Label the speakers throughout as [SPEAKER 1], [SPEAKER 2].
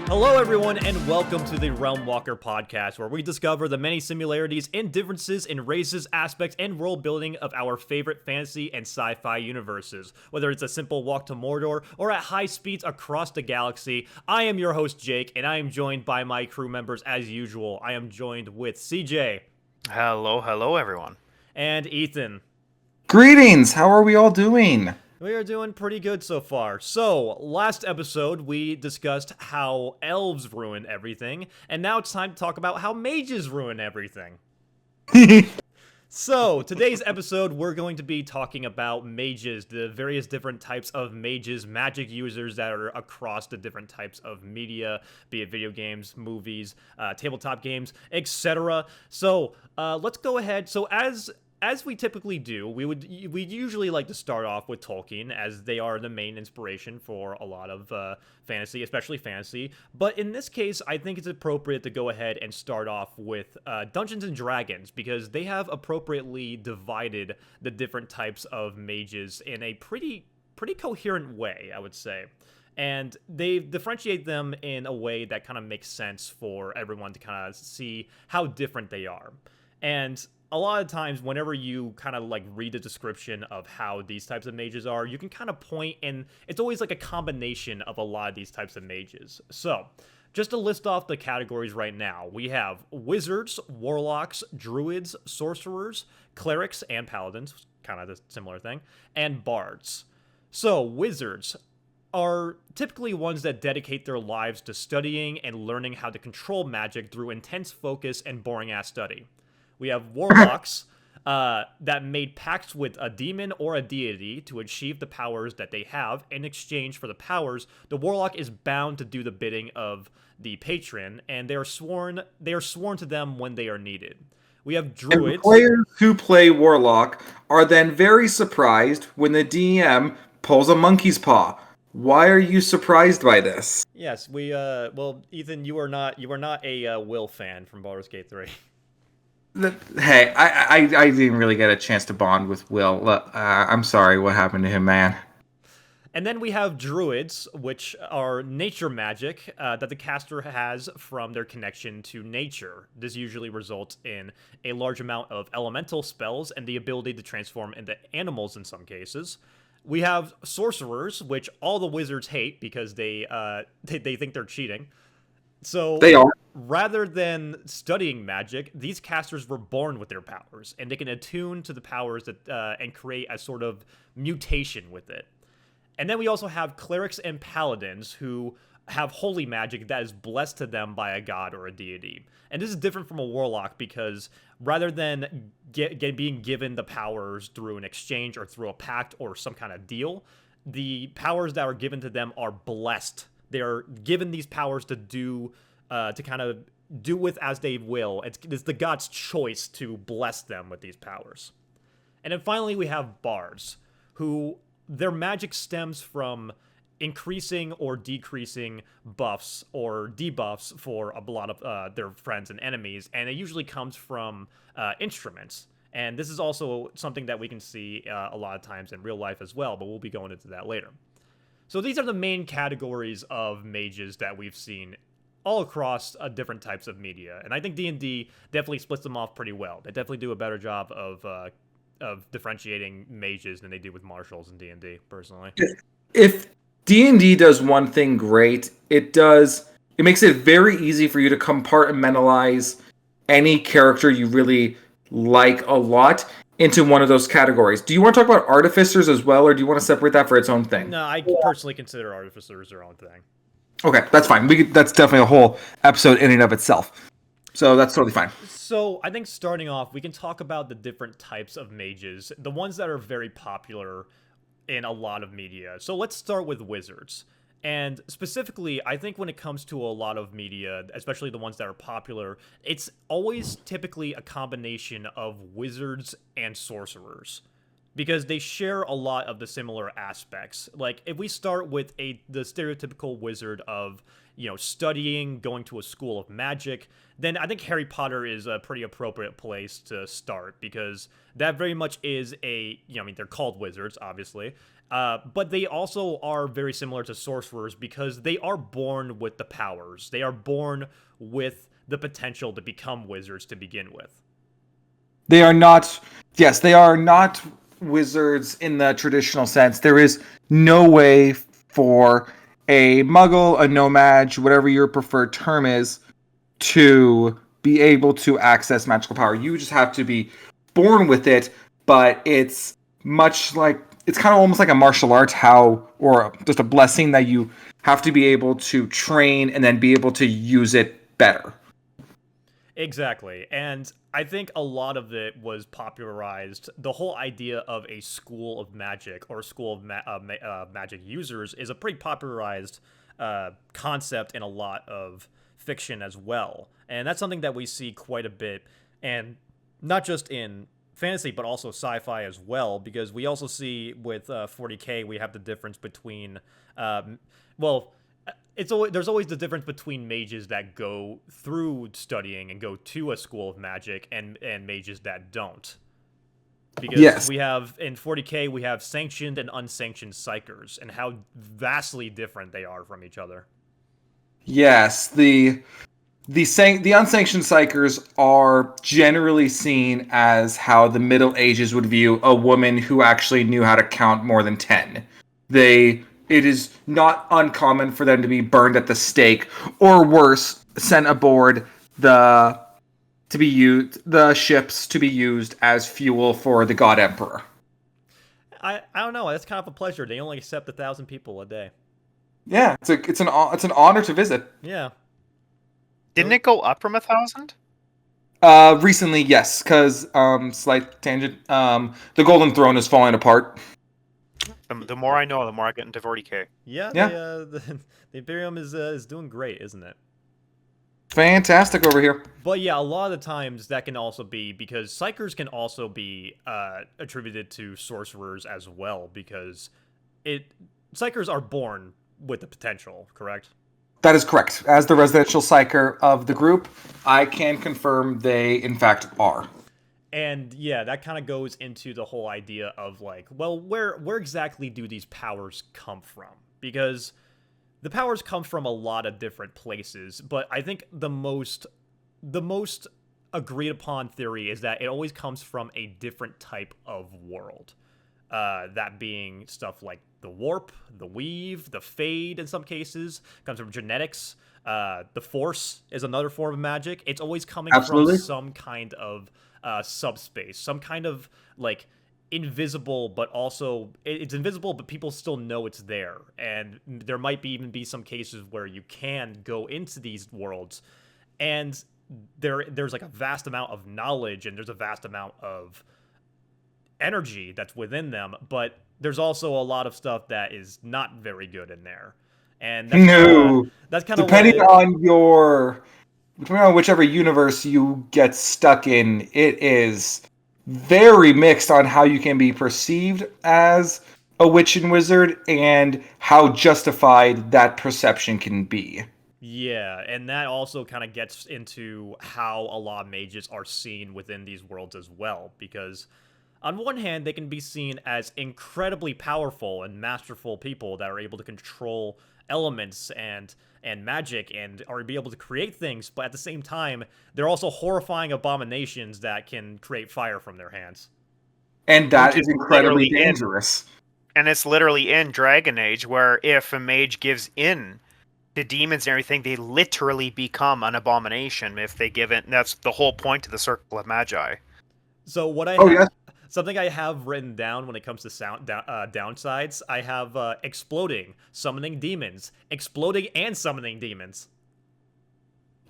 [SPEAKER 1] Hello, everyone, and welcome to the Realm Walker podcast, where we discover the many similarities and differences in races, aspects, and world building of our favorite fantasy and sci-fi universes. Whether it's a simple walk to Mordor or at high speeds across the galaxy, I am your host, Jake, and I am joined by my crew members as usual. I am joined with CJ.
[SPEAKER 2] Hello, everyone.
[SPEAKER 1] And Ethan.
[SPEAKER 3] Greetings! How are we all doing?
[SPEAKER 1] We are doing pretty good so far. So, last episode, we discussed how elves ruin everything, and now it's time to talk about how mages ruin everything. So, today's episode, we're going to be talking about mages, the various different types of mages, magic users that are across the different types of media, be it video games, movies, tabletop games, etc. So, let's go ahead. So, as we typically do, we usually like to start off with Tolkien, as they are the main inspiration for a lot of fantasy, especially fantasy. But in this case, I think it's appropriate to go ahead and start off with Dungeons and Dragons, because they have appropriately divided the different types of mages in a pretty coherent way, I would say. And they differentiate them in a way that kind of makes sense for everyone to kind of see how different they are. And a lot of times, whenever you kind of like read the description of how these types of mages are, you can kind of point, and it's always like a combination of a lot of these types of mages. So, just to list off the categories right now, we have wizards, warlocks, druids, sorcerers, clerics, and paladins, kind of a similar thing, and bards. So, wizards are typically ones that dedicate their lives to studying and learning how to control magic through intense focus and boring-ass study. We have warlocks that made pacts with a demon or a deity to achieve the powers that they have. In exchange for the powers, the warlock is bound to do the bidding of the patron, and they are sworn to them when they are needed. We have druids.
[SPEAKER 3] And players who play warlock are then very surprised when the DM pulls a monkey's paw. Why are you surprised by this?
[SPEAKER 1] Yes, well, Ethan, you are not a Will fan from Baldur's Gate 3.
[SPEAKER 3] Hey, I didn't really get a chance to bond with Will. I'm sorry what happened to him, man.
[SPEAKER 1] And then we have druids, which are nature magic that the caster has from their connection to nature. This usually results in a large amount of elemental spells and the ability to transform into animals in some cases. We have sorcerers, which all the wizards hate because they think they're cheating. So
[SPEAKER 3] They are.
[SPEAKER 1] rather than studying magic, these casters were born with their powers, and they can attune to the powers that and create a sort of mutation with it. And then we also have clerics and paladins who have holy magic that is blessed to them by a god or a deity. And this is different from a warlock because rather than being given the powers through an exchange or through a pact or some kind of deal, the powers that are given to them are blessed. They're given these powers to do, to kind of do with as they will. It's the god's choice to bless them with these powers. And then finally, we have bards, who their magic stems from increasing or decreasing buffs or debuffs for a lot of their friends and enemies, and it usually comes from instruments. And this is also something that we can see a lot of times in real life as well, but we'll be going into that later. So these are the main categories of mages that we've seen all across different types of media, and I think D&D definitely splits them off pretty well. They definitely do a better job of differentiating mages than they do with martials in D&D, personally.
[SPEAKER 3] If D&D does one thing great, it makes it very easy for you to compartmentalize any character you really like a lot into one of those categories. Do you want to talk about artificers as well, or do you want to separate that for its own thing?
[SPEAKER 1] No, I personally consider artificers their own thing.
[SPEAKER 3] Okay, that's fine. That's definitely a whole episode in and of itself. So that's totally fine.
[SPEAKER 1] So I think starting off, we can talk about the different types of mages, the ones that are very popular in a lot of media. So let's start with wizards. And specifically, I think when it comes to a lot of media, especially the ones that are popular, it's always typically a combination of wizards and sorcerers. because they share a lot of the similar aspects. Like if we start with the stereotypical wizard of, studying, going to a school of magic, then I think Harry Potter is a pretty appropriate place to start, because that very much is they're called wizards, obviously, but they also are very similar to sorcerers because they are born with the powers. They are born with the potential to become wizards to begin with.
[SPEAKER 3] They are not, yes, they are not wizards in the traditional sense. There is no way for a muggle, a no-mage, whatever your preferred term is, to be able to access magical power. You just have to be born with it, but it's much like, it's kind of almost like a martial art, or just a blessing that you have to be able to train and then be able to use it better.
[SPEAKER 1] Exactly. And I think a lot of it was popularized. The whole idea of a school of magic or a school of magic users is a pretty popularized concept in a lot of fiction as well. And that's something that we see quite a bit, and not just in fantasy, but also sci-fi as well, because we also see with 40K, we have the difference between, there's always the difference between mages that go through studying and go to a school of magic and mages that don't. Because we have, in 40K, we have sanctioned and unsanctioned psychers, and how vastly different they are from each other.
[SPEAKER 3] Yes, the unsanctioned psychers are generally seen as how the Middle Ages would view a woman who actually knew how to count more than 10. It is not uncommon for them to be burned at the stake, or worse, sent aboard the ships to be used as fuel for the God Emperor.
[SPEAKER 1] I don't know. That's kind of a pleasure. They only accept 1,000 people a day.
[SPEAKER 3] Yeah, it's an honor to visit.
[SPEAKER 1] Yeah.
[SPEAKER 2] Didn't it go up from 1,000?
[SPEAKER 3] Recently, yes, because slight tangent. The Golden Throne is falling apart.
[SPEAKER 2] The more I know, the more I get into 40K.
[SPEAKER 1] Yeah. The Imperium is doing great, isn't it?
[SPEAKER 3] Fantastic over here.
[SPEAKER 1] But yeah, a lot of the times that can also be because psychers can also be attributed to sorcerers as well, because psychers are born with the potential, correct?
[SPEAKER 3] That is correct. As the residential psyker of the group, I can confirm they in fact are.
[SPEAKER 1] And yeah, that kind of goes into the whole idea of like, well, where exactly do these powers come from? Because the powers come from a lot of different places, but I think the most agreed upon theory is that it always comes from a different type of world. That being stuff like the warp, the weave, the fade in some cases, comes from genetics. The force is another form of magic. It's always coming from some kind of subspace, some kind of like invisible, but also it's invisible, but people still know it's there. And there might even be some cases where you can go into these worlds, and there's like a vast amount of knowledge and there's a vast amount of energy that's within them, but there's also a lot of stuff that is not very good in there. And that's kind of
[SPEAKER 3] depending on whichever universe you get stuck in, it is very mixed on how you can be perceived as a witch and wizard and how justified that perception can be.
[SPEAKER 1] Yeah, and that also kind of gets into how a lot of mages are seen within these worlds as well, because on one hand, they can be seen as incredibly powerful and masterful people that are able to control elements and magic and are be able to create things, but at the same time, they're also horrifying abominations that can create fire from their hands.
[SPEAKER 3] And that is incredibly dangerous.
[SPEAKER 2] And it's literally in Dragon Age, where if a mage gives in to demons and everything, they literally become an abomination if they give in. That's the whole point of the Circle of Magi.
[SPEAKER 1] So what something I have written down when it comes to downsides, I have exploding, summoning demons, exploding and summoning demons.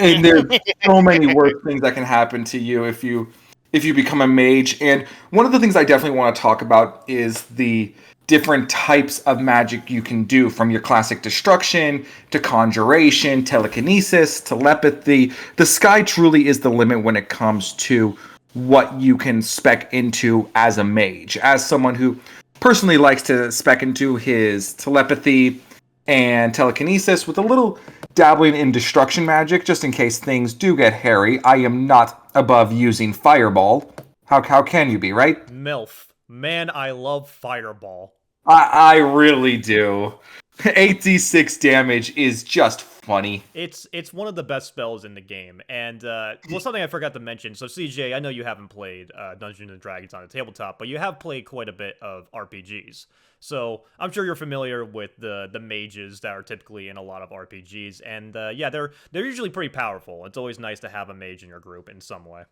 [SPEAKER 3] And there's so many worse things that can happen to you if you become a mage. And one of the things I definitely want to talk about is the different types of magic you can do, from your classic destruction to conjuration, telekinesis, telepathy. The sky truly is the limit when it comes to what you can spec into as a mage. As someone who personally likes to spec into his telepathy and telekinesis with a little dabbling in destruction magic, just in case things do get hairy, I am not above using Fireball. How can you be, right?
[SPEAKER 1] MILF. Man, I love Fireball.
[SPEAKER 3] I really do. 8d6 damage is just funny.
[SPEAKER 1] It's one of the best spells in the game, and well, something I forgot to mention. So CJ, I know you haven't played Dungeons and Dragons on a tabletop, but you have played quite a bit of RPGs. So I'm sure you're familiar with the mages that are typically in a lot of RPGs, and yeah, they're usually pretty powerful. It's always nice to have a mage in your group in some way.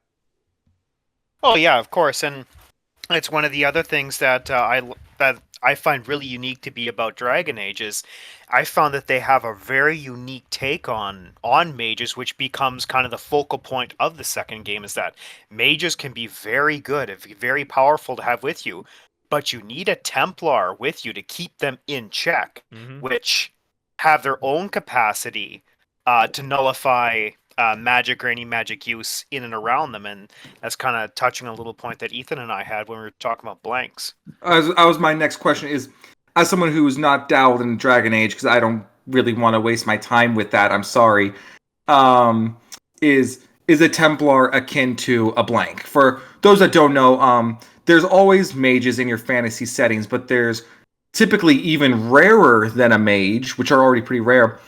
[SPEAKER 2] Oh yeah, of course, and it's one of the other things that I find really unique to be about Dragon Age is I found that they have a very unique take on mages, which becomes kind of the focal point of the second game. Is that mages can be very good, very powerful to have with you, but you need a Templar with you to keep them in check,
[SPEAKER 1] Mm-hmm.
[SPEAKER 2] which have their own capacity to nullify magic or any magic use in and around them, and that's kind of touching a little point that Ethan and I had when we were talking about blanks.
[SPEAKER 3] As my next question is, as someone who's not dabbled in Dragon Age, because I don't really want to waste my time with that, I'm sorry. Um, is a Templar akin to a blank? For those that don't know, there's always mages in your fantasy settings, but there's typically even rarer than a mage, which are already pretty rare.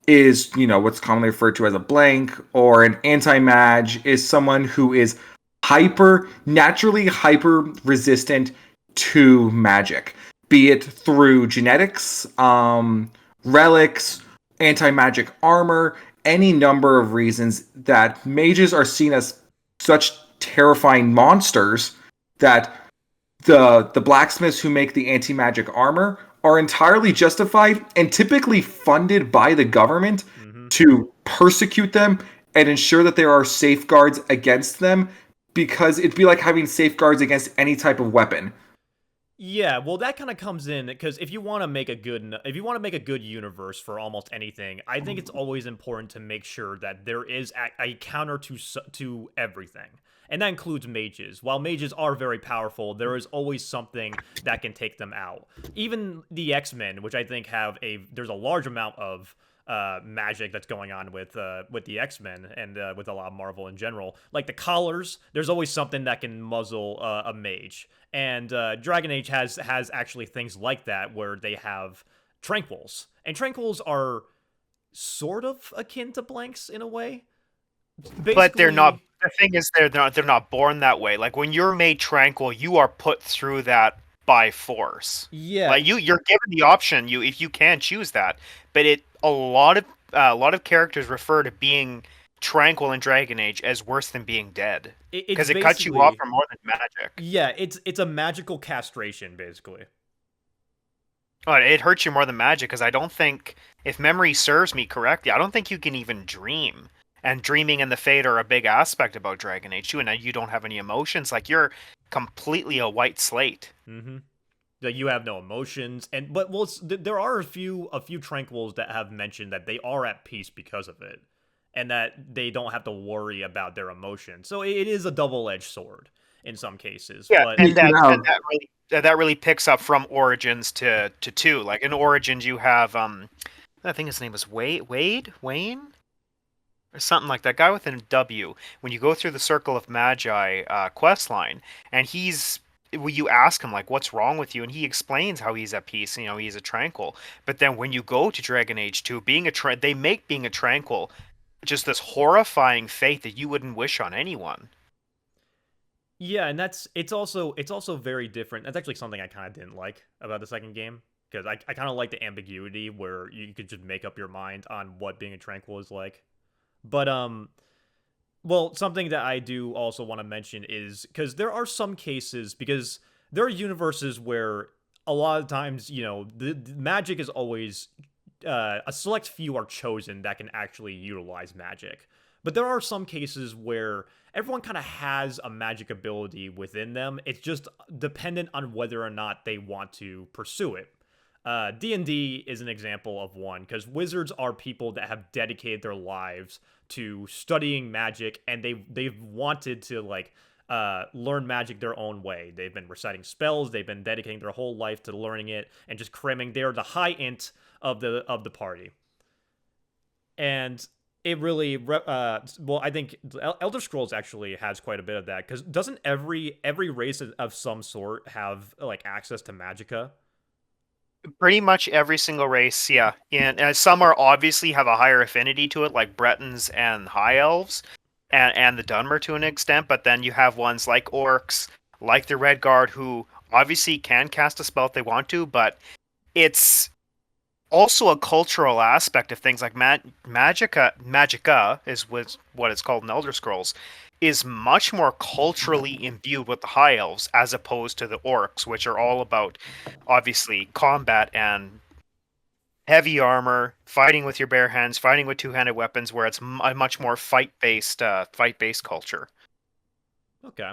[SPEAKER 3] Is what's commonly referred to as a blank or an anti-mage is someone who is naturally hyper resistant to magic, be it through genetics, relics, anti-magic armor, any number of reasons that mages are seen as such terrifying monsters that the blacksmiths who make the anti-magic armor are entirely justified and typically funded by the government
[SPEAKER 1] Mm-hmm.
[SPEAKER 3] to persecute them and ensure that there are safeguards against them, because it'd be like having safeguards against any type of weapon.
[SPEAKER 1] Yeah, well, that kind of comes in because if you want to make a good universe for almost anything, I think it's always important to make sure that there is a counter to everything, and that includes mages. While mages are very powerful, there is always something that can take them out. Even the X-Men, which I think there's a large amount of magic that's going on with the X-Men and with a lot of Marvel in general. Like the collars, there's always something that can muzzle a mage. And Dragon Age has actually things like that where they have tranquils. And tranquils are sort of akin to blanks in a way.
[SPEAKER 2] But they're not.
[SPEAKER 1] Basically,
[SPEAKER 2] The thing is, they're not born that way. Like when you're made tranquil, you are put through that by force.
[SPEAKER 1] yeah,
[SPEAKER 2] Like you're given the option. If you can choose that, but a lot of characters refer to being tranquil in Dragon Age as worse than being dead
[SPEAKER 1] it's
[SPEAKER 2] because it cuts you off
[SPEAKER 1] basically
[SPEAKER 2] from more than magic.
[SPEAKER 1] yeah, it's a magical castration basically.
[SPEAKER 2] Oh, it hurts you more than magic because I don't think, if memory serves me correctly, I don't think you can even dream. And dreaming and the fate are a big aspect about Dragon Age 2, and you don't have any emotions. Like you're completely a white slate.
[SPEAKER 1] Mm-hmm. That you have no emotions, but well, there are a few tranquils that have mentioned that they are at peace because of it, and that they don't have to worry about their emotions. So it is a double-edged sword in some cases.
[SPEAKER 2] Yeah,
[SPEAKER 1] But
[SPEAKER 2] and that and
[SPEAKER 3] Now,
[SPEAKER 2] that really picks up from Origins to two. Like in Origins, you have I think his name is Wayne, or something like that. Guy with a W. When you go through the Circle of Magi quest line, and you ask him like, "What's wrong with you?" and he explains how he's at peace. He's a tranquil. But then when you go to Dragon Age 2, they make being a tranquil just this horrifying fate that you wouldn't wish on anyone.
[SPEAKER 1] yeah, and it's also very different. That's actually something I kind of didn't like about the second game because I kind of like the ambiguity where you could just make up your mind on what being a tranquil is like. But well, something that I do also want to mention is because there are some cases, because there are universes where a lot of times, the magic is always a select few are chosen that can actually utilize magic. But there are some cases where everyone kind of has a magic ability within them. It's just dependent on whether or not they want to pursue it. D&D is an example of one because wizards are people that have dedicated their lives to studying magic, and they've wanted to like learn magic their own way. They've been reciting spells. They've been dedicating their whole life to learning it and just cramming. They're the high int of the party, and it really well, I think Elder Scrolls actually has quite a bit of that, because doesn't every race of some sort have like access to magicka?
[SPEAKER 2] Pretty much every single race, yeah. And some are obviously have a higher affinity to it, like Bretons and High Elves, and the Dunmer to an extent. But then you have ones like Orcs, like the Red Guard, who obviously can cast a spell if they want to, but it's also a cultural aspect of things like magicka is what it's called in Elder Scrolls, is much more culturally imbued with the high elves as opposed to the orcs, which are all about obviously combat and heavy armor, fighting with your bare hands, fighting with two-handed weapons, where it's a much more fight-based culture.
[SPEAKER 1] Okay.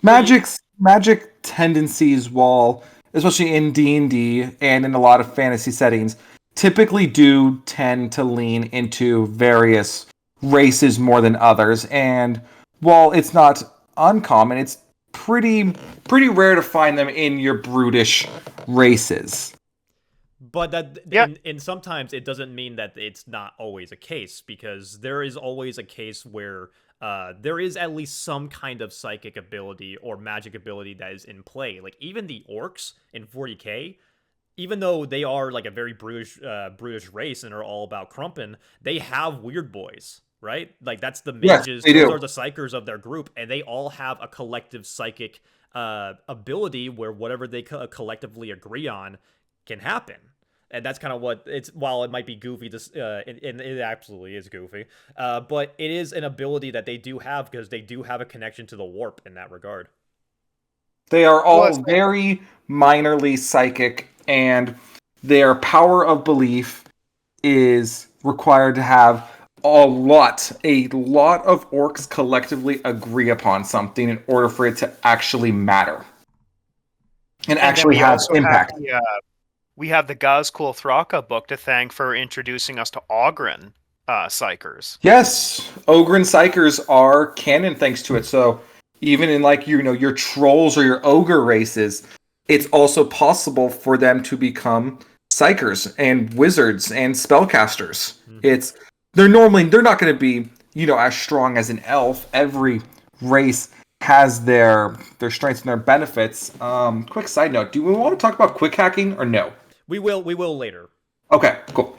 [SPEAKER 3] Magic tendencies, while especially in D&D and in a lot of fantasy settings, typically do tend to lean into various races more than others. And while it's not uncommon, it's pretty rare to find them in your brutish races.
[SPEAKER 1] But that
[SPEAKER 2] Yeah,
[SPEAKER 1] in sometimes it doesn't mean that it's not always a case, because there is always a case where there is at least some kind of psychic ability or magic ability that is in play. Like even the orcs in 40k, even though they are like a very brutish race and are all about crumpin, they have weird boys, right? Like that's the
[SPEAKER 3] Yes,
[SPEAKER 1] mages;
[SPEAKER 3] they
[SPEAKER 1] those
[SPEAKER 3] do.
[SPEAKER 1] are the psychers of their group, and they all have a collective psychic ability where whatever they collectively agree on can happen. And that's kind of what it's. While it might be goofy, this and it absolutely is goofy, but it is an ability that they do have, because they do have a connection to the warp in that regard.
[SPEAKER 3] They are
[SPEAKER 2] well,
[SPEAKER 3] all very minorly psychic, and their power of belief is required to have a lot of orcs collectively agree upon something in order for it to actually matter and
[SPEAKER 2] and then
[SPEAKER 3] actually
[SPEAKER 2] we
[SPEAKER 3] have
[SPEAKER 2] also have
[SPEAKER 3] impact.
[SPEAKER 2] the Gazkul Thraka book to thank for introducing us to Ogren psychers.
[SPEAKER 3] Yes, Ogre and Psychers are canon thanks to it. So even in like your trolls or your ogre races, it's also possible for them to become psychers and wizards and spellcasters.
[SPEAKER 1] Mm-hmm.
[SPEAKER 3] They're not going to be as strong as an elf. Every race has their strengths and their benefits. Quick side note: do we want to talk about quick hacking or no?
[SPEAKER 1] We will later.
[SPEAKER 3] Okay, cool.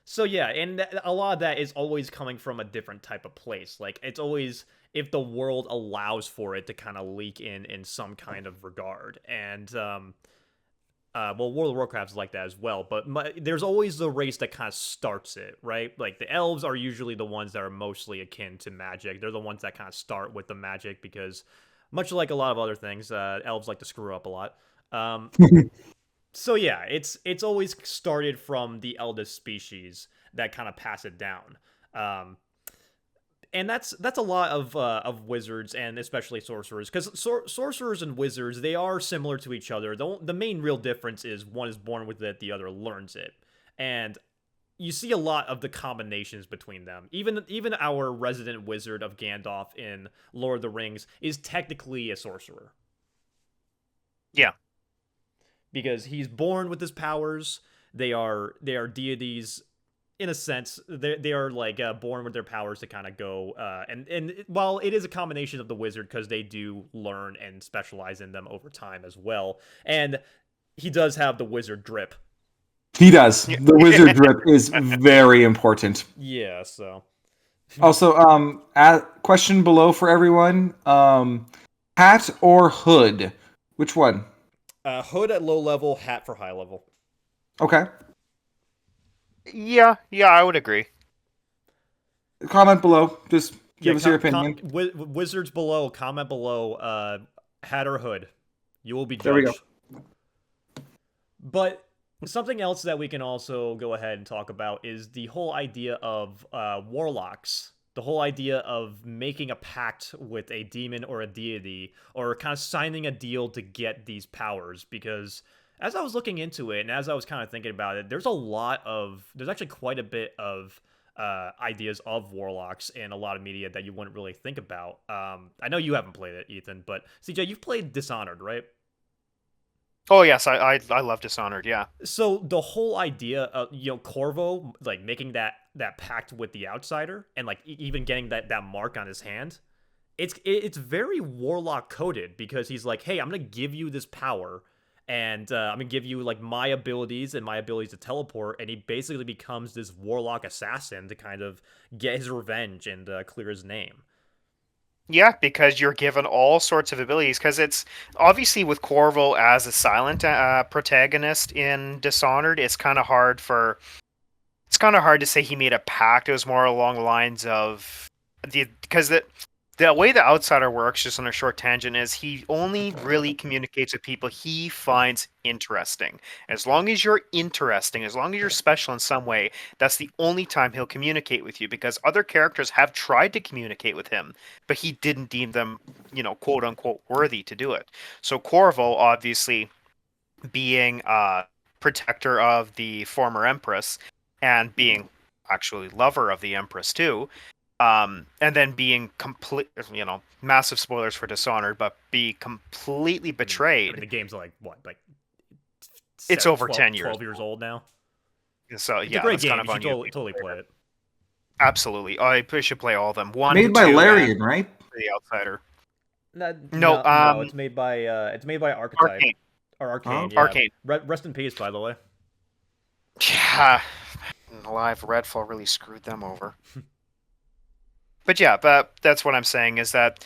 [SPEAKER 1] So yeah, and a lot of that is always coming from a different type of place. Like it's always, if the world allows for it to kind of leak in some kind of regard. And well, World of Warcraft is like that as well. But there's always the race that kind of starts it, right? Like the elves are usually the ones that are mostly akin to magic. They're the ones that kind of start with the magic, because much like a lot of other things, elves like to screw up a lot. Um, so yeah, it's always started from the eldest species that kind of pass it down. Um, and that's a lot of wizards, and especially sorcerers, because sorcerers and wizards, they are similar to each other. The main real difference is one is born with it, the other learns it, and you see a lot of the combinations between them. Even our resident wizard of Gandalf in Lord of the Rings is technically a sorcerer,
[SPEAKER 2] Yeah.
[SPEAKER 1] because he's born with his powers. They are deities in a sense. They are like born with their powers to kind of go. And while it is a combination of the wizard, because they do learn and specialize in them over time as well, and he does have the wizard drip.
[SPEAKER 3] He does. The wizard drip is very important.
[SPEAKER 1] Yeah. So
[SPEAKER 3] Also, question below for everyone: hat or hood? Which one?
[SPEAKER 1] hood at low level, hat for high level.
[SPEAKER 3] Okay.
[SPEAKER 2] Yeah, I would agree.
[SPEAKER 3] Comment below. Just
[SPEAKER 1] Yeah.
[SPEAKER 3] give us your opinion.
[SPEAKER 1] Wizards below. Comment below. Hat or hood. You will be
[SPEAKER 3] There we go.
[SPEAKER 1] judged. But something else that we can also go ahead and talk about is the whole idea of warlocks. The whole idea of making a pact with a demon or a deity, or kind of signing a deal to get these powers. Because as I was looking into it, and as I was kind of thinking about it, there's actually quite a bit of ideas of warlocks in a lot of media that you wouldn't really think about. I know you haven't played it, Ethan, but CJ, you've played Dishonored, right?
[SPEAKER 2] Oh yes, I love Dishonored. Yeah.
[SPEAKER 1] So the whole idea of Corvo like making that pact with the outsider and like even getting that mark on his hand, it's very warlock coded because he's like, hey, I'm gonna give you this power, and I'm gonna give you like my abilities and my abilities to teleport, and he basically becomes this warlock assassin to kind of get his revenge and clear his name.
[SPEAKER 2] Yeah, because you're given all sorts of abilities. Because it's obviously with Corvo as a silent protagonist in Dishonored, it's kind of hard to say he made a pact. It was more along the lines of the way the outsider works, just on a short tangent, is he only really communicates with people he finds interesting. As long as you're interesting, as long as you're special in some way, that's the only time he'll communicate with you, because other characters have tried to communicate with him, but he didn't deem them, quote unquote, worthy to do it. So Corvo, obviously, being a protector of the former Empress and being actually lover of the Empress too, and then being massive spoilers for Dishonored, but be completely betrayed.
[SPEAKER 1] I mean, the game's like what, like
[SPEAKER 2] It's over
[SPEAKER 1] 12,
[SPEAKER 2] 10 years.
[SPEAKER 1] 12 years old now.
[SPEAKER 2] So
[SPEAKER 1] It's
[SPEAKER 2] yeah,
[SPEAKER 1] a great
[SPEAKER 2] that's
[SPEAKER 1] game.
[SPEAKER 2] kind of
[SPEAKER 1] You
[SPEAKER 2] on
[SPEAKER 1] should
[SPEAKER 2] you.
[SPEAKER 1] totally play it.
[SPEAKER 2] Absolutely, I should play all of them. One
[SPEAKER 3] Made by
[SPEAKER 2] two,
[SPEAKER 3] Larian, right?
[SPEAKER 2] The Outsider.
[SPEAKER 1] No,
[SPEAKER 2] No,
[SPEAKER 1] no, it's made by Archetype
[SPEAKER 2] Arcane.
[SPEAKER 1] or Arcane.
[SPEAKER 3] Oh.
[SPEAKER 1] Yeah,
[SPEAKER 2] Arcane.
[SPEAKER 1] Rest in peace, by the way.
[SPEAKER 2] Yeah, Live Redfall really screwed them over. But yeah, but that's what I'm saying is that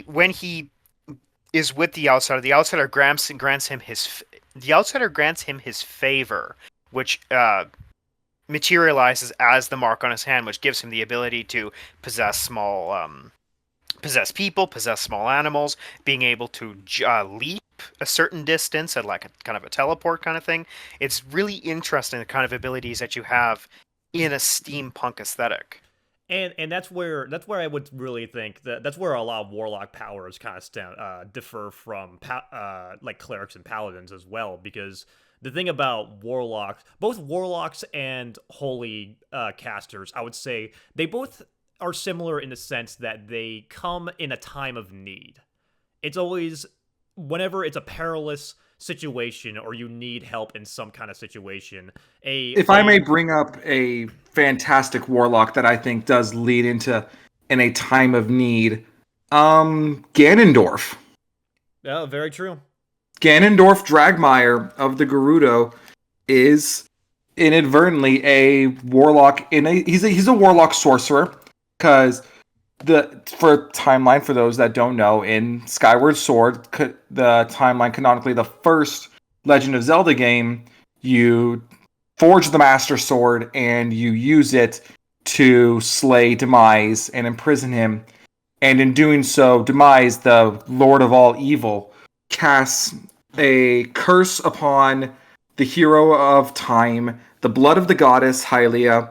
[SPEAKER 2] when he is with the outsider grants him his favor, which materializes as the mark on his hand, which gives him the ability to possess possess people, possess small animals, being able to leap a certain distance at like a kind of a teleport kind of thing. It's really interesting the kind of abilities that you have in a steampunk aesthetic.
[SPEAKER 1] And that's where I would really think that's where a lot of warlock powers kind of differ from like clerics and paladins as well, because the thing about warlocks, both warlocks and holy casters, I would say they both are similar in the sense that they come in a time of need. It's always whenever it's a perilous situation or you need help in some kind of situation.
[SPEAKER 3] If I may bring up a fantastic warlock that I think does lead into in a time of need, Ganondorf.
[SPEAKER 1] Yeah, very true.
[SPEAKER 3] Ganondorf Dragmire of the Gerudo is inadvertently a warlock he's a warlock sorcerer, because for timeline, for those that don't know, in Skyward Sword, the timeline canonically, the first Legend of Zelda game, you forge the Master Sword and you use it to slay Demise and imprison him. And in doing so, Demise, the Lord of all evil, casts a curse upon the hero of time, the blood of the goddess Hylia,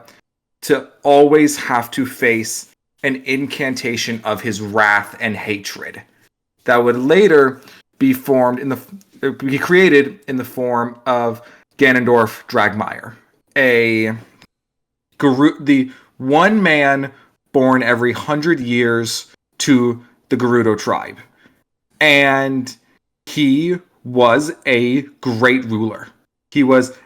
[SPEAKER 3] to always have to face an incantation of his wrath and hatred that would later be created in the form of Ganondorf Dragmire, the one man born every 100 years to the Gerudo tribe. And he was a great ruler. He was,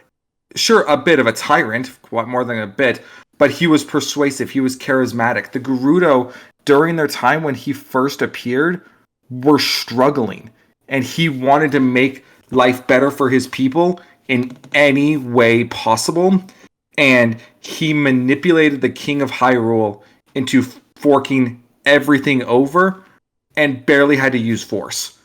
[SPEAKER 3] sure, a bit of a tyrant, more than a bit, but he was persuasive. He was charismatic. The Gerudo, during their time when he first appeared, were struggling. And he wanted to make life better for his people in any way possible. And he manipulated the King of Hyrule into forking everything over and barely had to use force.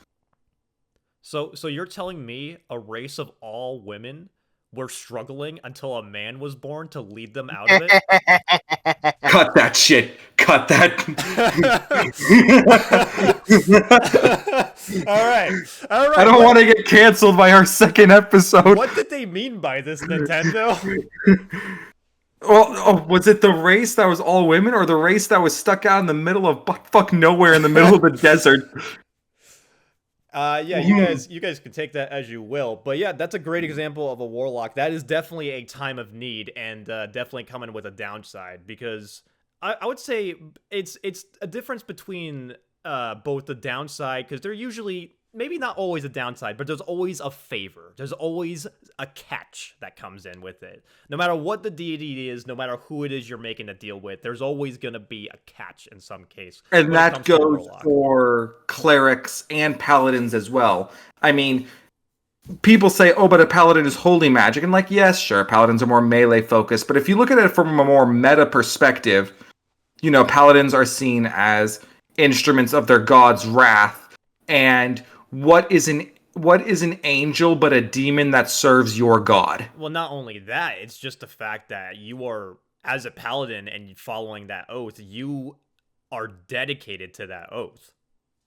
[SPEAKER 1] So you're telling me a race of all women were struggling until a man was born to lead them out of it?
[SPEAKER 3] Cut that shit. Cut that.
[SPEAKER 1] All right.
[SPEAKER 3] I don't want to get canceled by our second episode.
[SPEAKER 1] What did they mean by this, Nintendo?
[SPEAKER 3] Well, was it the race that was all women, or the race that was stuck out in the middle of buttfuck nowhere in the middle of the desert?
[SPEAKER 1] Yeah, you guys can take that as you will, but yeah, that's a great example of a warlock. That is definitely a time of need, and definitely coming with a downside because I would say it's a difference between both the downside because they're usually maybe not always a downside, but there's always a favor. There's always a catch that comes in with it. No matter what the deity is, no matter who it is you're making a deal with, there's always gonna be a catch in some case
[SPEAKER 3] And
[SPEAKER 1] when it
[SPEAKER 3] that
[SPEAKER 1] comes to a
[SPEAKER 3] goes
[SPEAKER 1] warlock.
[SPEAKER 3] for clerics and paladins as well. I mean, people say, oh, but a paladin is holy magic. And like, yes, sure, paladins are more melee focused. But if you look at it from a more meta perspective, paladins are seen as instruments of their god's wrath. And what is an angel but a demon that serves your god?
[SPEAKER 1] Well, not only that, it's just the fact that you are, as a paladin and following that oath, you are dedicated to that oath.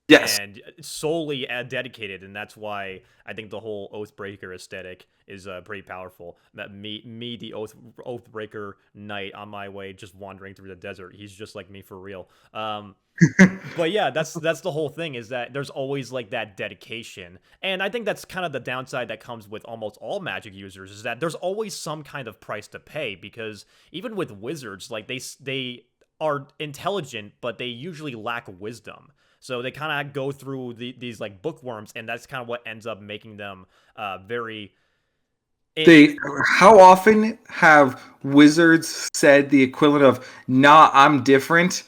[SPEAKER 3] Yes.
[SPEAKER 1] And solely dedicated, and that's why I think the whole Oathbreaker aesthetic is pretty powerful. That me, the Oathbreaker knight on my way, just wandering through the desert. He's just like me for real. But yeah, that's the whole thing is that there's always like that dedication, and I think that's kind of the downside that comes with almost all magic users is that there's always some kind of price to pay because even with wizards, like they are intelligent, but they usually lack wisdom. So they kind of go through these like bookworms, and that's kind of what ends up making them very.
[SPEAKER 3] How often have wizards said the equivalent of "Nah, I'm different,"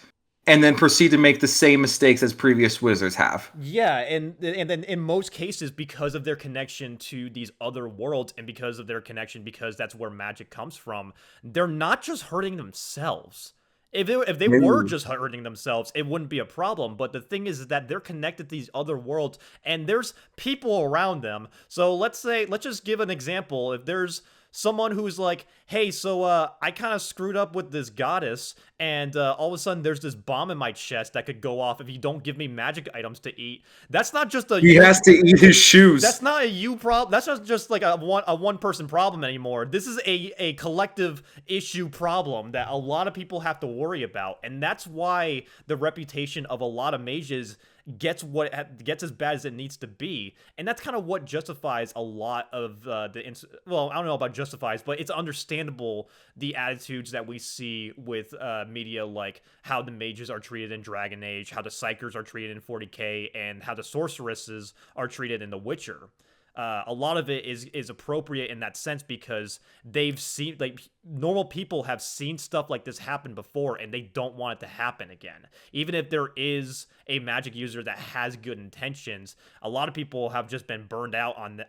[SPEAKER 3] and then proceed to make the same mistakes as previous wizards have?
[SPEAKER 1] Yeah, and then in most cases, because of their connection to these other worlds, and because of their connection, because that's where magic comes from, they're not just hurting themselves. If they were just hurting themselves, it wouldn't be a problem. But the thing is that they're connected to these other worlds, and there's people around them. So let's just give an example. If there's someone who's like, hey, so I kind of screwed up with this goddess, and all of a sudden there's this bomb in my chest that could go off if you don't give me magic items to eat. That's not just a
[SPEAKER 3] He has to eat his shoes.
[SPEAKER 1] that's not a you problem. That's not just like a one person problem anymore. This is a collective issue problem that a lot of people have to worry about, and that's why the reputation of a lot of mages gets as bad as it needs to be, and that's kind of what justifies a lot of well, I don't know about justifies, but it's understandable the attitudes that we see with media, like how the mages are treated in Dragon Age, how the psychers are treated in 40k, and how the sorceresses are treated in The Witcher. A lot of it is appropriate in that sense because they've seen, like, normal people have seen stuff like this happen before, and they don't want it to happen again. Even if there is a magic user that has good intentions, a lot of people have just been burned out on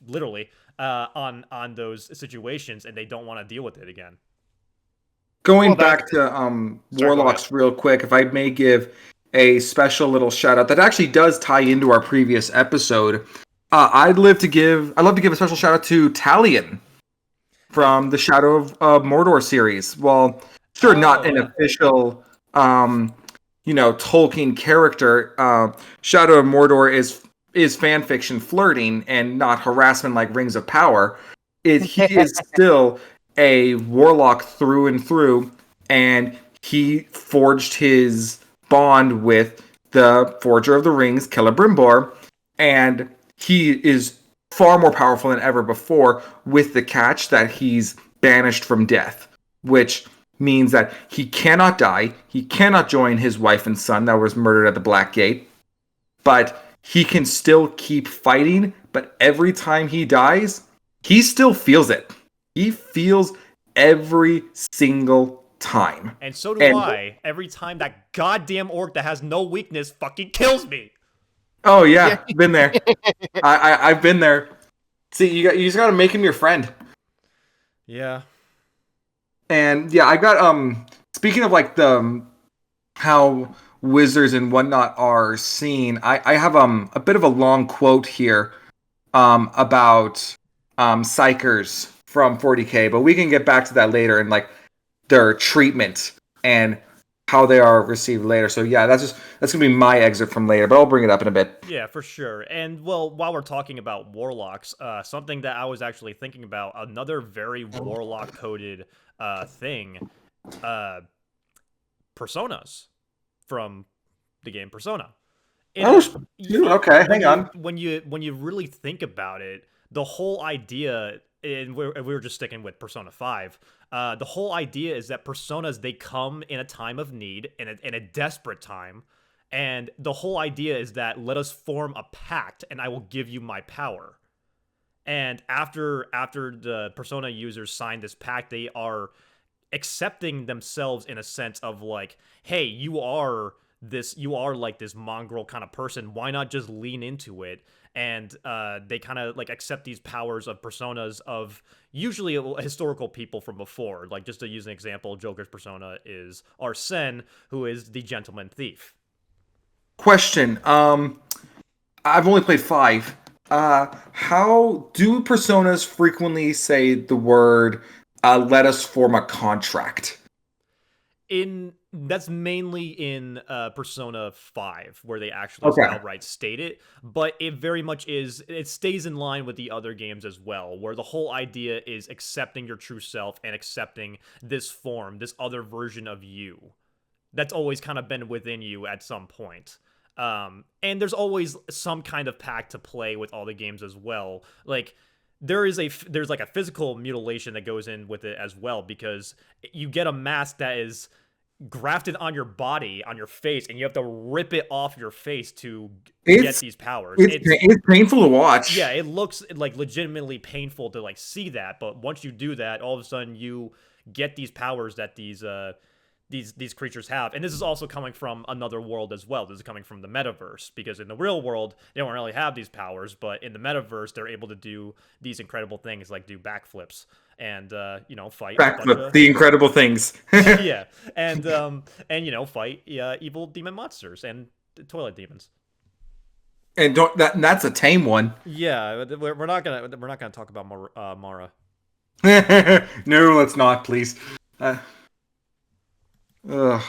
[SPEAKER 1] literally on those situations, and they don't want to deal with it again.
[SPEAKER 3] Going back to warlocks real quick, if I may give a special little shout out that actually does tie into our previous episode. I'd love to give a special shout out to Talion from the Shadow of Mordor series. Well, sure, not an official, Tolkien character. Shadow of Mordor is fan fiction flirting and not harassment like Rings of Power. He is still a warlock through and through, and he forged his bond with the Forger of the Rings, Celebrimbor, and he is far more powerful than ever before, with the catch that he's banished from death, which means that he cannot die, he cannot join his wife and son that was murdered at the Black Gate, but he can still keep fighting, but every time he dies, he still feels it. He feels every single time.
[SPEAKER 1] And so do I, every time that goddamn orc that has no weakness fucking kills me.
[SPEAKER 3] Oh yeah, been there. I've been there. See, you just gotta make him your friend.
[SPEAKER 1] Yeah.
[SPEAKER 3] And yeah, I got speaking of like the how wizards and whatnot are seen, I have a bit of a long quote here about psychers from 40k, but we can get back to that later and like their treatment and how they are received later. So yeah, that's gonna be my excerpt from later, but I'll bring it up in a bit.
[SPEAKER 1] Yeah, for sure. And well, while we're talking about warlocks, something that I was actually thinking about, another very warlock coded thing, personas from the game Persona. in
[SPEAKER 3] Oh,
[SPEAKER 1] a
[SPEAKER 3] shoot. Okay,
[SPEAKER 1] when
[SPEAKER 3] hang on.
[SPEAKER 1] you really think about it, the whole idea, and we were just sticking with Persona 5. The whole idea is that personas, they come in a time of need, in a desperate time, and the whole idea is that let us form a pact, and I will give you my power. And after the persona users sign this pact, they are accepting themselves in a sense of like, hey, you are like this mongrel kind of person, why not just lean into it? And they kind of like accept these powers of personas of usually historical people from before. Like, just to use an example, Joker's persona is Arsene, who is the gentleman thief.
[SPEAKER 3] Question. I've only played 5. How do personas frequently say the word "let us form a contract"?
[SPEAKER 1] In That's mainly in Persona 5 where they actually
[SPEAKER 3] Okay.
[SPEAKER 1] outright state it, but it very much it stays in line with the other games as well, where the whole idea is accepting your true self and accepting this form, this other version of you that's always kind of been within you at some point. And there's always some kind of pact to play with all the games as well. Like, there's like a physical mutilation that goes in with it as well, because you get a mask that is grafted on your body, on your face, and you have to rip it off your face to get
[SPEAKER 3] It's
[SPEAKER 1] these powers.
[SPEAKER 3] it's painful to
[SPEAKER 1] Yeah,
[SPEAKER 3] watch.
[SPEAKER 1] it looks like legitimately painful to like see that, but once you do that, all of a sudden you get these powers that these creatures have. And this is also coming from another world as well. This is coming from the metaverse, because in the real world they don't really have these powers, but in the metaverse they're able to do these incredible things, like do backflips and fight a bunch
[SPEAKER 3] Backflip,
[SPEAKER 1] of
[SPEAKER 3] the incredible things.
[SPEAKER 1] yeah, and fight evil demon monsters and toilet demons.
[SPEAKER 3] And don't that's a tame one.
[SPEAKER 1] Yeah, we're not gonna talk about Mara.
[SPEAKER 3] No, let's not, please. Uh, ugh.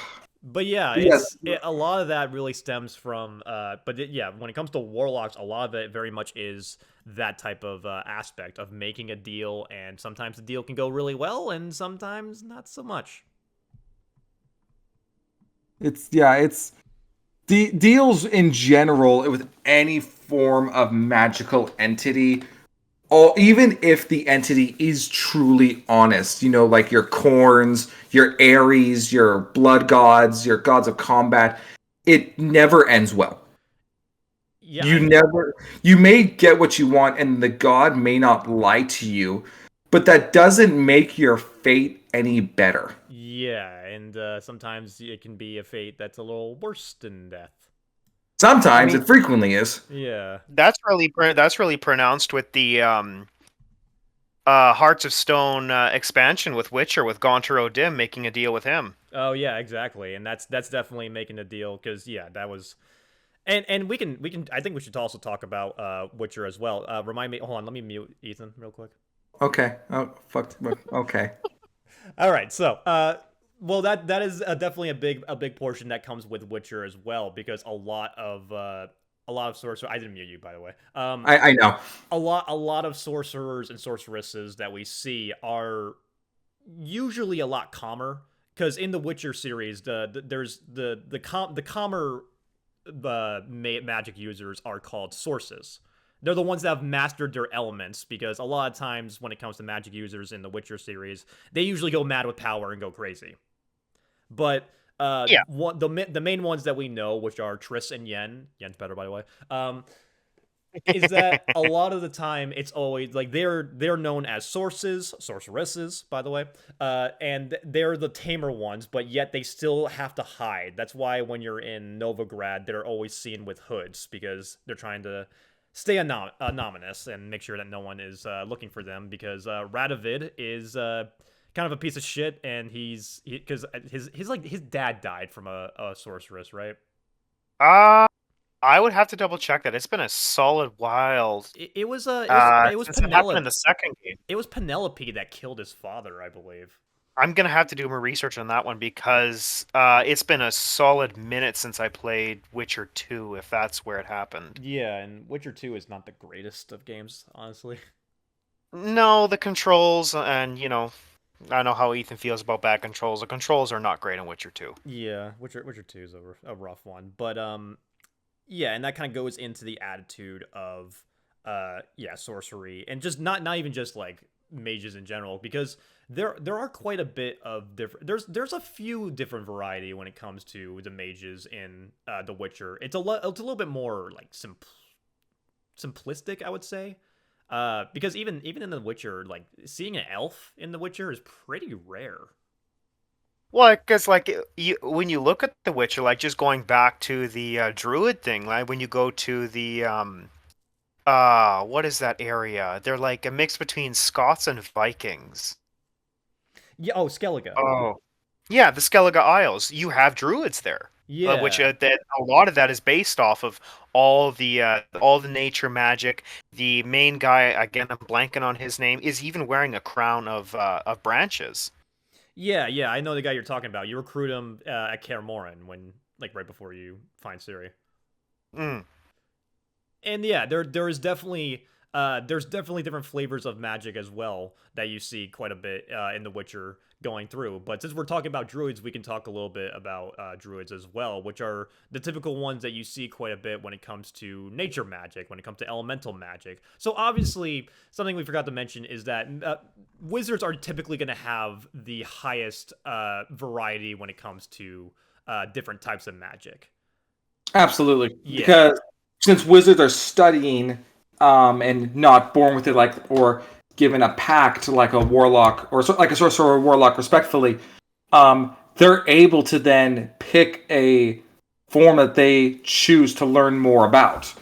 [SPEAKER 1] But yeah,
[SPEAKER 3] Yes.
[SPEAKER 1] a lot of that really stems from yeah, when it comes to warlocks, a lot of it very much is that type of aspect of making a deal, and sometimes the deal can go really well and sometimes not so much.
[SPEAKER 3] It's deals in general with any form of magical entity, all even if the entity is truly honest, like your corns, your Ares, your blood gods, your gods of combat, it never ends well.
[SPEAKER 1] Yeah,
[SPEAKER 3] You never you may get what you want and the god may not lie to you, but that doesn't make your fate any better.
[SPEAKER 1] yeah, and sometimes it can be a fate that's a little worse than death.
[SPEAKER 2] I
[SPEAKER 3] Sometimes
[SPEAKER 2] mean,
[SPEAKER 3] it frequently is.
[SPEAKER 1] Yeah.
[SPEAKER 2] that's really pronounced with the Hearts of Stone expansion with Witcher, with Gontaro Dim making a deal with him.
[SPEAKER 1] Oh yeah, exactly, and that's definitely making a deal, because yeah, that was. And we can I think we should also talk about Witcher as well. Remind me. Hold on, let me mute Ethan real quick.
[SPEAKER 3] Okay. Oh, fuck. Okay.
[SPEAKER 1] All right, so well, that is definitely a big portion that comes with Witcher as well, because a lot of sorcerers. I didn't mute you, by the way.
[SPEAKER 3] I know.
[SPEAKER 1] A lot of sorcerers and sorceresses that we see are usually a lot calmer, because in the Witcher series, there's the calmer magic users are called sources. They're the ones that have mastered their elements, because a lot of times when it comes to magic users in the Witcher series, they usually go mad with power and go crazy. But
[SPEAKER 2] Yeah,
[SPEAKER 1] the main ones that we know, which are Triss and Yen's better, by the way, is that a lot of the time it's always like they're known as sorceresses, by the way, and they're the tamer ones, but yet they still have to hide. That's why when you're in Novigrad, they're always seen with hoods, because they're trying to stay anonymous and make sure that no one is looking for them, because Radovid is kind of a piece of shit, and because his dad died from a sorceress, right?
[SPEAKER 2] uh, I would have to double check that. It's been a solid while
[SPEAKER 1] It was
[SPEAKER 2] since it happened in the second game.
[SPEAKER 1] It was Penelope that killed his father, I believe.
[SPEAKER 2] I'm gonna have to do more research on that one, because it's been a solid minute since I played Witcher 2, if that's where it happened.
[SPEAKER 1] Yeah, and Witcher 2 is not the greatest of games, honestly.
[SPEAKER 2] No, the controls, and I know how Ethan feels about bad controls. The controls are not great in Witcher 2.
[SPEAKER 1] Yeah, Witcher 2 is a rough one, but Yeah, and that kind of goes into the attitude of yeah, sorcery, and just not even just like mages in general, because there are quite a bit of different there's a few different variety when it comes to the mages in The Witcher. It's a little bit more like simplistic, I would say. Because even in The Witcher, like seeing an elf in The Witcher is pretty rare.
[SPEAKER 2] Well, because like when you look at The Witcher, like just going back to the druid thing, like when you go to the what is that area? They're like a mix between Scots and Vikings.
[SPEAKER 1] Yeah, oh, Skellige.
[SPEAKER 2] Oh, yeah, the Skellige Isles. You have druids there, which
[SPEAKER 1] Yeah.
[SPEAKER 2] that a lot of that is based off of all the nature magic. The main guy, again, I'm blanking on his name, is even wearing a crown of branches.
[SPEAKER 1] Yeah, I know the guy you're talking about. You recruit him at Kaer when, like, right before you find Ciri.
[SPEAKER 2] Mm.
[SPEAKER 1] And yeah, there's definitely different flavors of magic as well that you see quite a bit in The Witcher going through. But since we're talking about druids, we can talk a little bit about druids as well, which are the typical ones that you see quite a bit when it comes to nature magic, when it comes to elemental magic. So obviously, something we forgot to mention is that wizards are typically going to have the highest variety when it comes to different types of magic.
[SPEAKER 3] Absolutely,
[SPEAKER 1] Yeah.
[SPEAKER 3] because since wizards are studying and not born with it, like or given a pact like a warlock or like a sorcerer or warlock, respectfully, they're able to then pick a form that they choose to learn more about.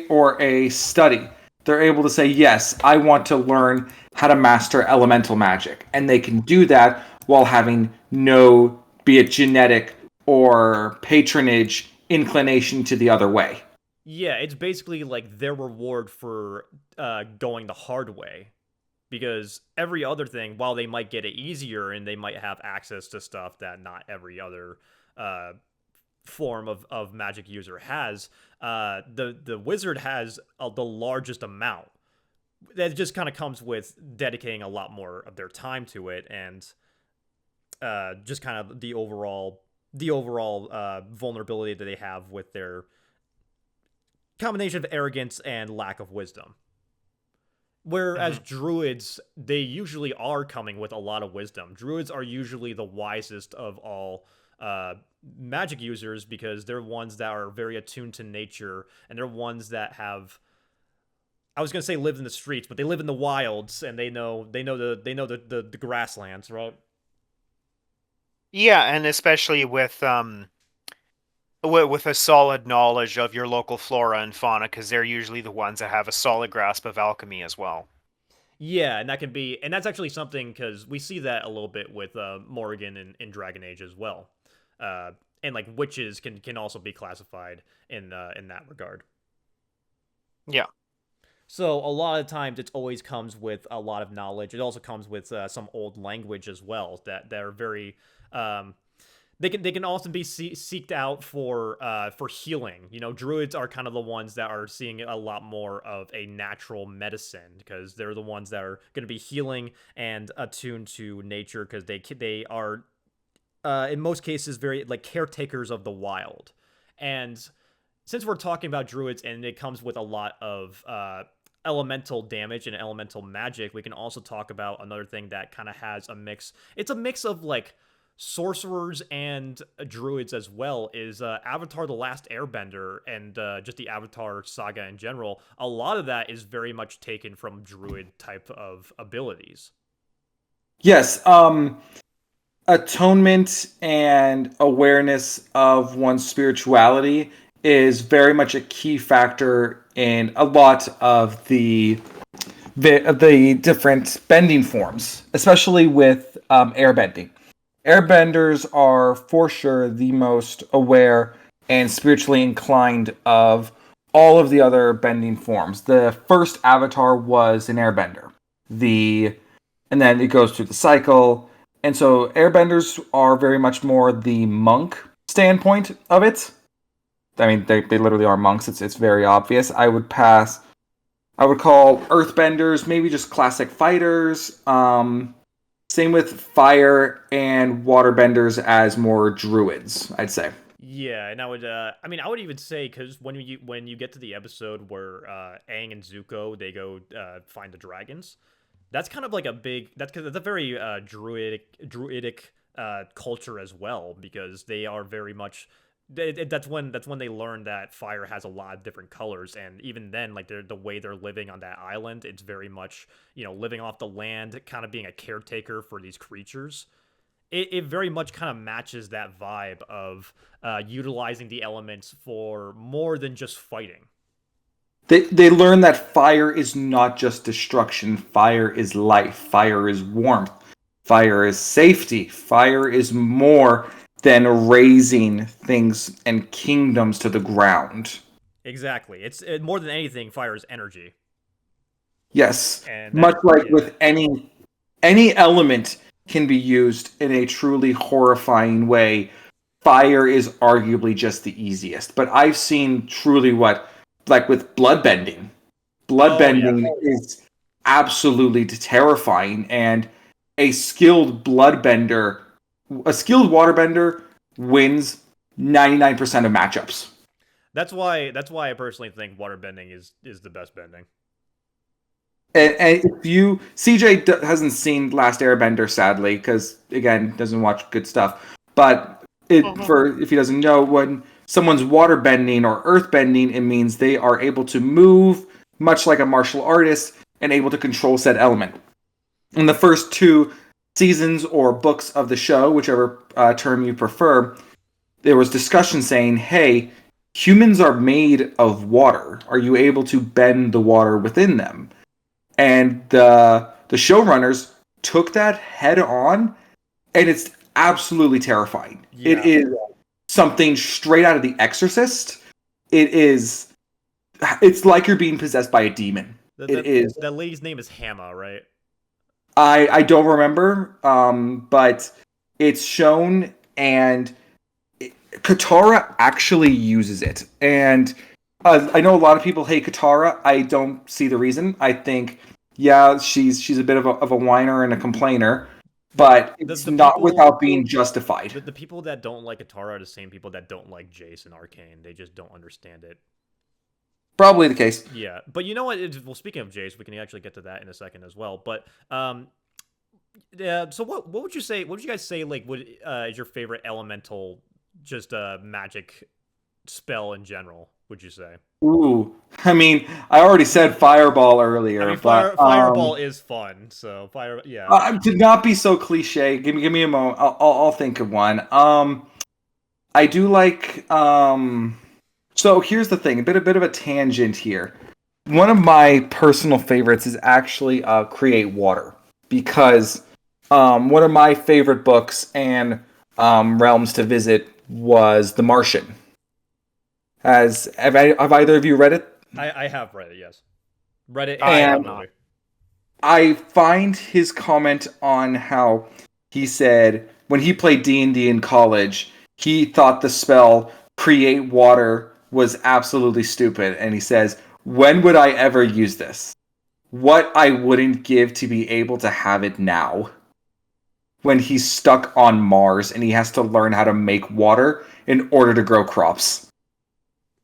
[SPEAKER 3] Or a study. They're able to say, yes, I want to learn how to master elemental magic, and they can do that while having no, be it genetic or patronage inclination to the other way.
[SPEAKER 1] Yeah, it's basically like their reward for going the hard way. Because every other thing, while they might get it easier and they might have access to stuff that not every other uh, form of magic user has, the wizard has the largest amount. That just kind of comes with dedicating a lot more of their time to it, and just kind of the overall vulnerability that they have with their combination of arrogance and lack of wisdom. Whereas
[SPEAKER 2] Hmm.
[SPEAKER 1] druids, they usually are coming with a lot of wisdom. Druids are usually the wisest of all magic users because they're ones that are very attuned to nature, and they're ones that have. I was gonna say live in the streets, but they live in the wilds, and they know the grasslands, right?
[SPEAKER 2] Yeah, and especially with a solid knowledge of your local flora and fauna, because they're usually the ones that have a solid grasp of alchemy as well.
[SPEAKER 1] Yeah, and that can be, and that's actually something because we see that a little bit with Morrigan in Dragon Age as well, and like witches can also be classified in that regard.
[SPEAKER 2] Yeah.
[SPEAKER 1] So a lot of times it always comes with a lot of knowledge. It also comes with some old language as well that are very um, they can also be seeked out for healing. You know, druids are kind of the ones that are seeing a lot more of a natural medicine because they're the ones that are going to be healing and attuned to nature because they are in most cases very like caretakers of the wild. And since we're talking about druids and it comes with a lot of elemental damage and elemental magic, we can also talk about another thing that kind of has a mix. It's a mix of like sorcerers and druids as well. Is Avatar: The Last Airbender and just the Avatar saga in general. A lot of that is very much taken from druid type of abilities.
[SPEAKER 3] Yes, atonement and awareness of one's spirituality is very much a key factor in a lot of the different bending forms, especially with airbending. Airbenders are for sure the most aware and spiritually inclined of all of the other bending forms. The first avatar was an airbender. The and then it goes through the cycle. And so airbenders are very much more the monk standpoint of it. I mean, they literally are monks. It's very obvious. I would call earthbenders maybe just classic fighters. Same with fire and waterbenders as more druids, I'd say.
[SPEAKER 1] Yeah, and I mean, I would even say because when you get to the episode where Aang and Zuko they go find the dragons, that's kind of like a big that's because it's a very druidic culture as well because they are very much that's when they learn that fire has a lot of different colors, and even then like the way they're living on that island, it's very much living off the land, kind of being a caretaker for these creatures. It very much kind of matches that vibe of utilizing the elements for more than just fighting.
[SPEAKER 3] They learn that fire is not just destruction. Fire is life. Fire is warmth. Fire is safety. Fire is more than raising things and kingdoms to the ground.
[SPEAKER 1] Exactly. More than anything, fire is energy,
[SPEAKER 3] Yes,
[SPEAKER 1] and
[SPEAKER 3] much
[SPEAKER 1] that
[SPEAKER 3] like
[SPEAKER 1] yeah,
[SPEAKER 3] with any element can be used in a truly horrifying way. Fire is arguably just the easiest, but I've seen truly what, like with bloodbending.
[SPEAKER 1] oh yeah,
[SPEAKER 3] Bloodbending is absolutely terrifying, and a skilled bloodbender, a skilled waterbender wins 99% of matchups.
[SPEAKER 1] that's why I personally think waterbending is the best bending.
[SPEAKER 3] And if you CJ hasn't seen Last Airbender, sadly, because again doesn't watch good stuff. But for if he doesn't know, when someone's water bending or earth bending, it means they are able to move much like a martial artist and able to control said element. In the first two seasons or books of the show, whichever term you prefer, there was discussion saying, "Hey, humans are made of water. Are you able to bend the water within them?" And the showrunners took that head on, and it's absolutely terrifying. It
[SPEAKER 1] Yeah,
[SPEAKER 3] is something straight out of The Exorcist. It is. It's like you're being possessed by a demon.
[SPEAKER 1] the
[SPEAKER 3] It
[SPEAKER 1] the
[SPEAKER 3] is.
[SPEAKER 1] that lady's name is Hama, right?
[SPEAKER 3] I don't remember, but it's shown, and Katara actually uses it, and I know a lot of people hate Katara. I don't see the reason. I think, yeah, she's a bit of a whiner and a complainer,
[SPEAKER 1] Well,
[SPEAKER 3] but
[SPEAKER 1] the
[SPEAKER 3] it's
[SPEAKER 1] the
[SPEAKER 3] not
[SPEAKER 1] people
[SPEAKER 3] without being justified.
[SPEAKER 1] the people that don't like Katara are the same people that don't like Jace and Arcane. They just don't understand it.
[SPEAKER 3] Probably the case.
[SPEAKER 1] Yeah, but you know what? Well, speaking of Jace, we can actually get to that in a second as well. But yeah. So what would you say? What would you guys say? Like, would is your favorite elemental just a magic spell in general? Would you say?
[SPEAKER 3] Ooh, I mean, I already said fireball
[SPEAKER 1] I
[SPEAKER 3] earlier,
[SPEAKER 1] mean,
[SPEAKER 3] but
[SPEAKER 1] fireball is fun. So yeah.
[SPEAKER 3] to not be so cliche, give me a moment. I'll think of one. I do like. So here's the thing, a bit of a tangent here. One of my personal favorites is actually Create Water, because one of my favorite books and realms to visit was The Martian. Have either of you read it?
[SPEAKER 1] I have read it. Yes, read it and
[SPEAKER 2] I
[SPEAKER 1] saw
[SPEAKER 2] have
[SPEAKER 1] the
[SPEAKER 3] And
[SPEAKER 2] not.
[SPEAKER 1] movie.
[SPEAKER 3] I find his comment on how he said when he played D&D in college, he thought the spell create water was absolutely stupid, and he says, "When would I ever use this? What I wouldn't give to be able to have it now." When he's stuck on Mars and he has to learn how to make water in order to grow crops.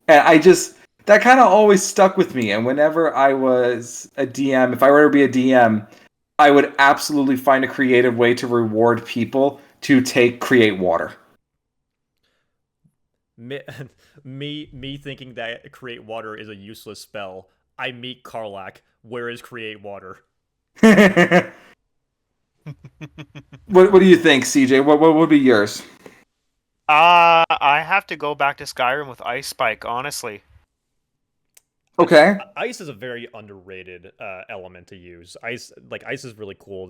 [SPEAKER 3] And I just that kind of always stuck with me. And whenever I was a DM, if I were to be a DM, I would absolutely find a creative way to reward people to create water.
[SPEAKER 1] Me, me thinking that create water is a useless spell. I meet Karlak. Where is create water?
[SPEAKER 3] what do you think, CJ? What would be yours?
[SPEAKER 2] I have to go back to Skyrim with Ice Spike, honestly.
[SPEAKER 3] Okay.
[SPEAKER 1] Ice is a very underrated element to use. Ice is really cool.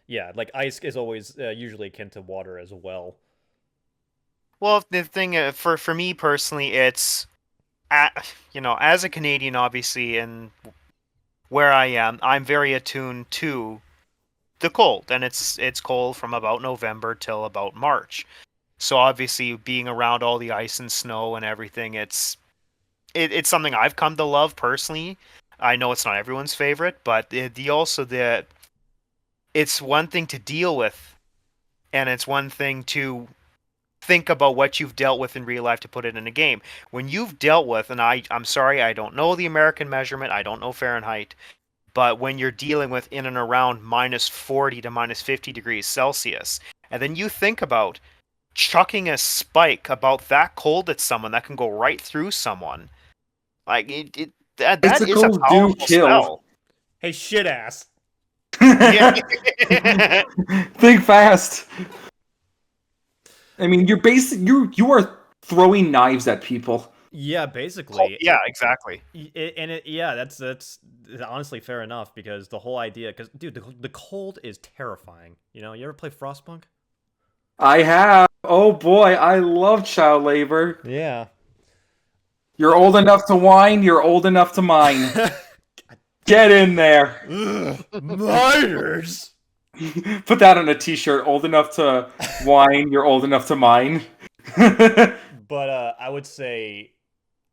[SPEAKER 1] Yeah, like ice is always usually akin to water as well.
[SPEAKER 2] Well, the thing for me personally, it's as a Canadian, obviously, and where I am, I'm very attuned to the cold, and it's cold from about November till about March. So obviously, being around all the ice and snow and everything, it's something I've come to love personally. I know it's not everyone's favorite, but the it's one thing to deal with, and it's one thing to think about what you've dealt with in real life to put it in a game. When you've dealt with, and I'm sorry, I don't know the American measurement, I don't know Fahrenheit, but when you're dealing with in and around minus 40 to minus 50 degrees Celsius, and then you think about chucking a spike about that cold at someone that can go right through someone, like that is a
[SPEAKER 3] Icicles do
[SPEAKER 2] powerful
[SPEAKER 3] kill.
[SPEAKER 2] spell.
[SPEAKER 1] Hey, shit ass.
[SPEAKER 2] Yeah.
[SPEAKER 3] Think fast. I mean, you are throwing knives at people.
[SPEAKER 1] Yeah, basically.
[SPEAKER 2] Yeah, exactly.
[SPEAKER 1] Yeah, that's honestly fair enough, because the whole idea, because dude, the cold is terrifying. You know, you ever play Frostpunk?
[SPEAKER 3] I have. Oh boy, I love child labor.
[SPEAKER 1] Yeah.
[SPEAKER 3] You're old enough to whine. You're old enough to mine. Get in there.
[SPEAKER 1] Miners.
[SPEAKER 3] Put that on a T-shirt. Old enough to whine. You're old enough to mine.
[SPEAKER 1] But I would say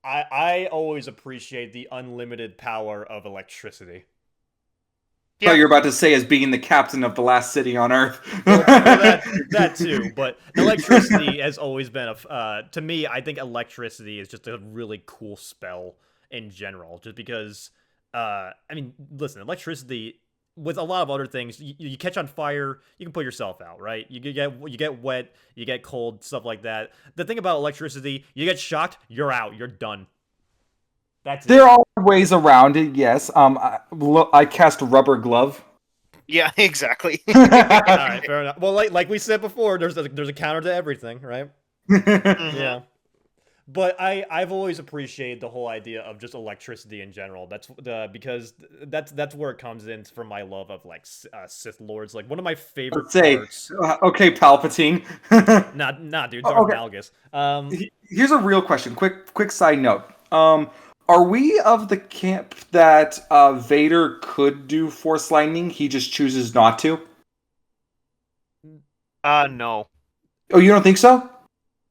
[SPEAKER 1] I always appreciate the unlimited power of electricity.
[SPEAKER 3] I thought you were about to say as being the captain of the last city on Earth.
[SPEAKER 1] Well, that too, but electricity has always been to me, I think electricity is just a really cool spell in general, just because I mean, listen, electricity, with a lot of other things, you catch on fire, you can put yourself out, right? You get wet, you get cold, stuff like that. The thing about electricity, you get shocked, you're out, you're done. That's
[SPEAKER 3] There are ways around it, yes. I cast rubber glove.
[SPEAKER 2] Yeah, exactly.
[SPEAKER 1] All right, fair enough. Well, like we said before, there's a counter to everything, right? Yeah. But I've always appreciated the whole idea of just electricity in general. That's because that's where it comes in from my love of like Sith Lords. Like one of my favorite parts.
[SPEAKER 3] Okay, Palpatine.
[SPEAKER 1] Nah, dude, Darth Malgus.
[SPEAKER 3] Here's a real question. Quick side note. Are we of the camp that Vader could do Force lightning? He just chooses not to.
[SPEAKER 2] No.
[SPEAKER 3] Oh, you don't think so?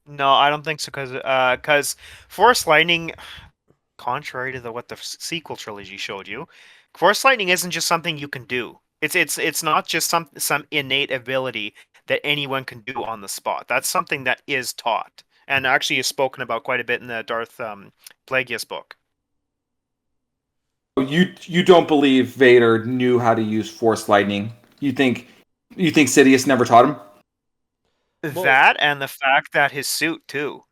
[SPEAKER 2] No, I don't think so, because Force Lightning, contrary to what the sequel trilogy showed you, Force Lightning isn't just something you can do. It's not just some innate ability that anyone can do on the spot. That's something that is taught, and actually is spoken about quite a bit in the Darth Plagueis book.
[SPEAKER 3] You don't believe Vader knew how to use Force lightning? You think Sidious never taught him?
[SPEAKER 2] That and the fact that his suit too.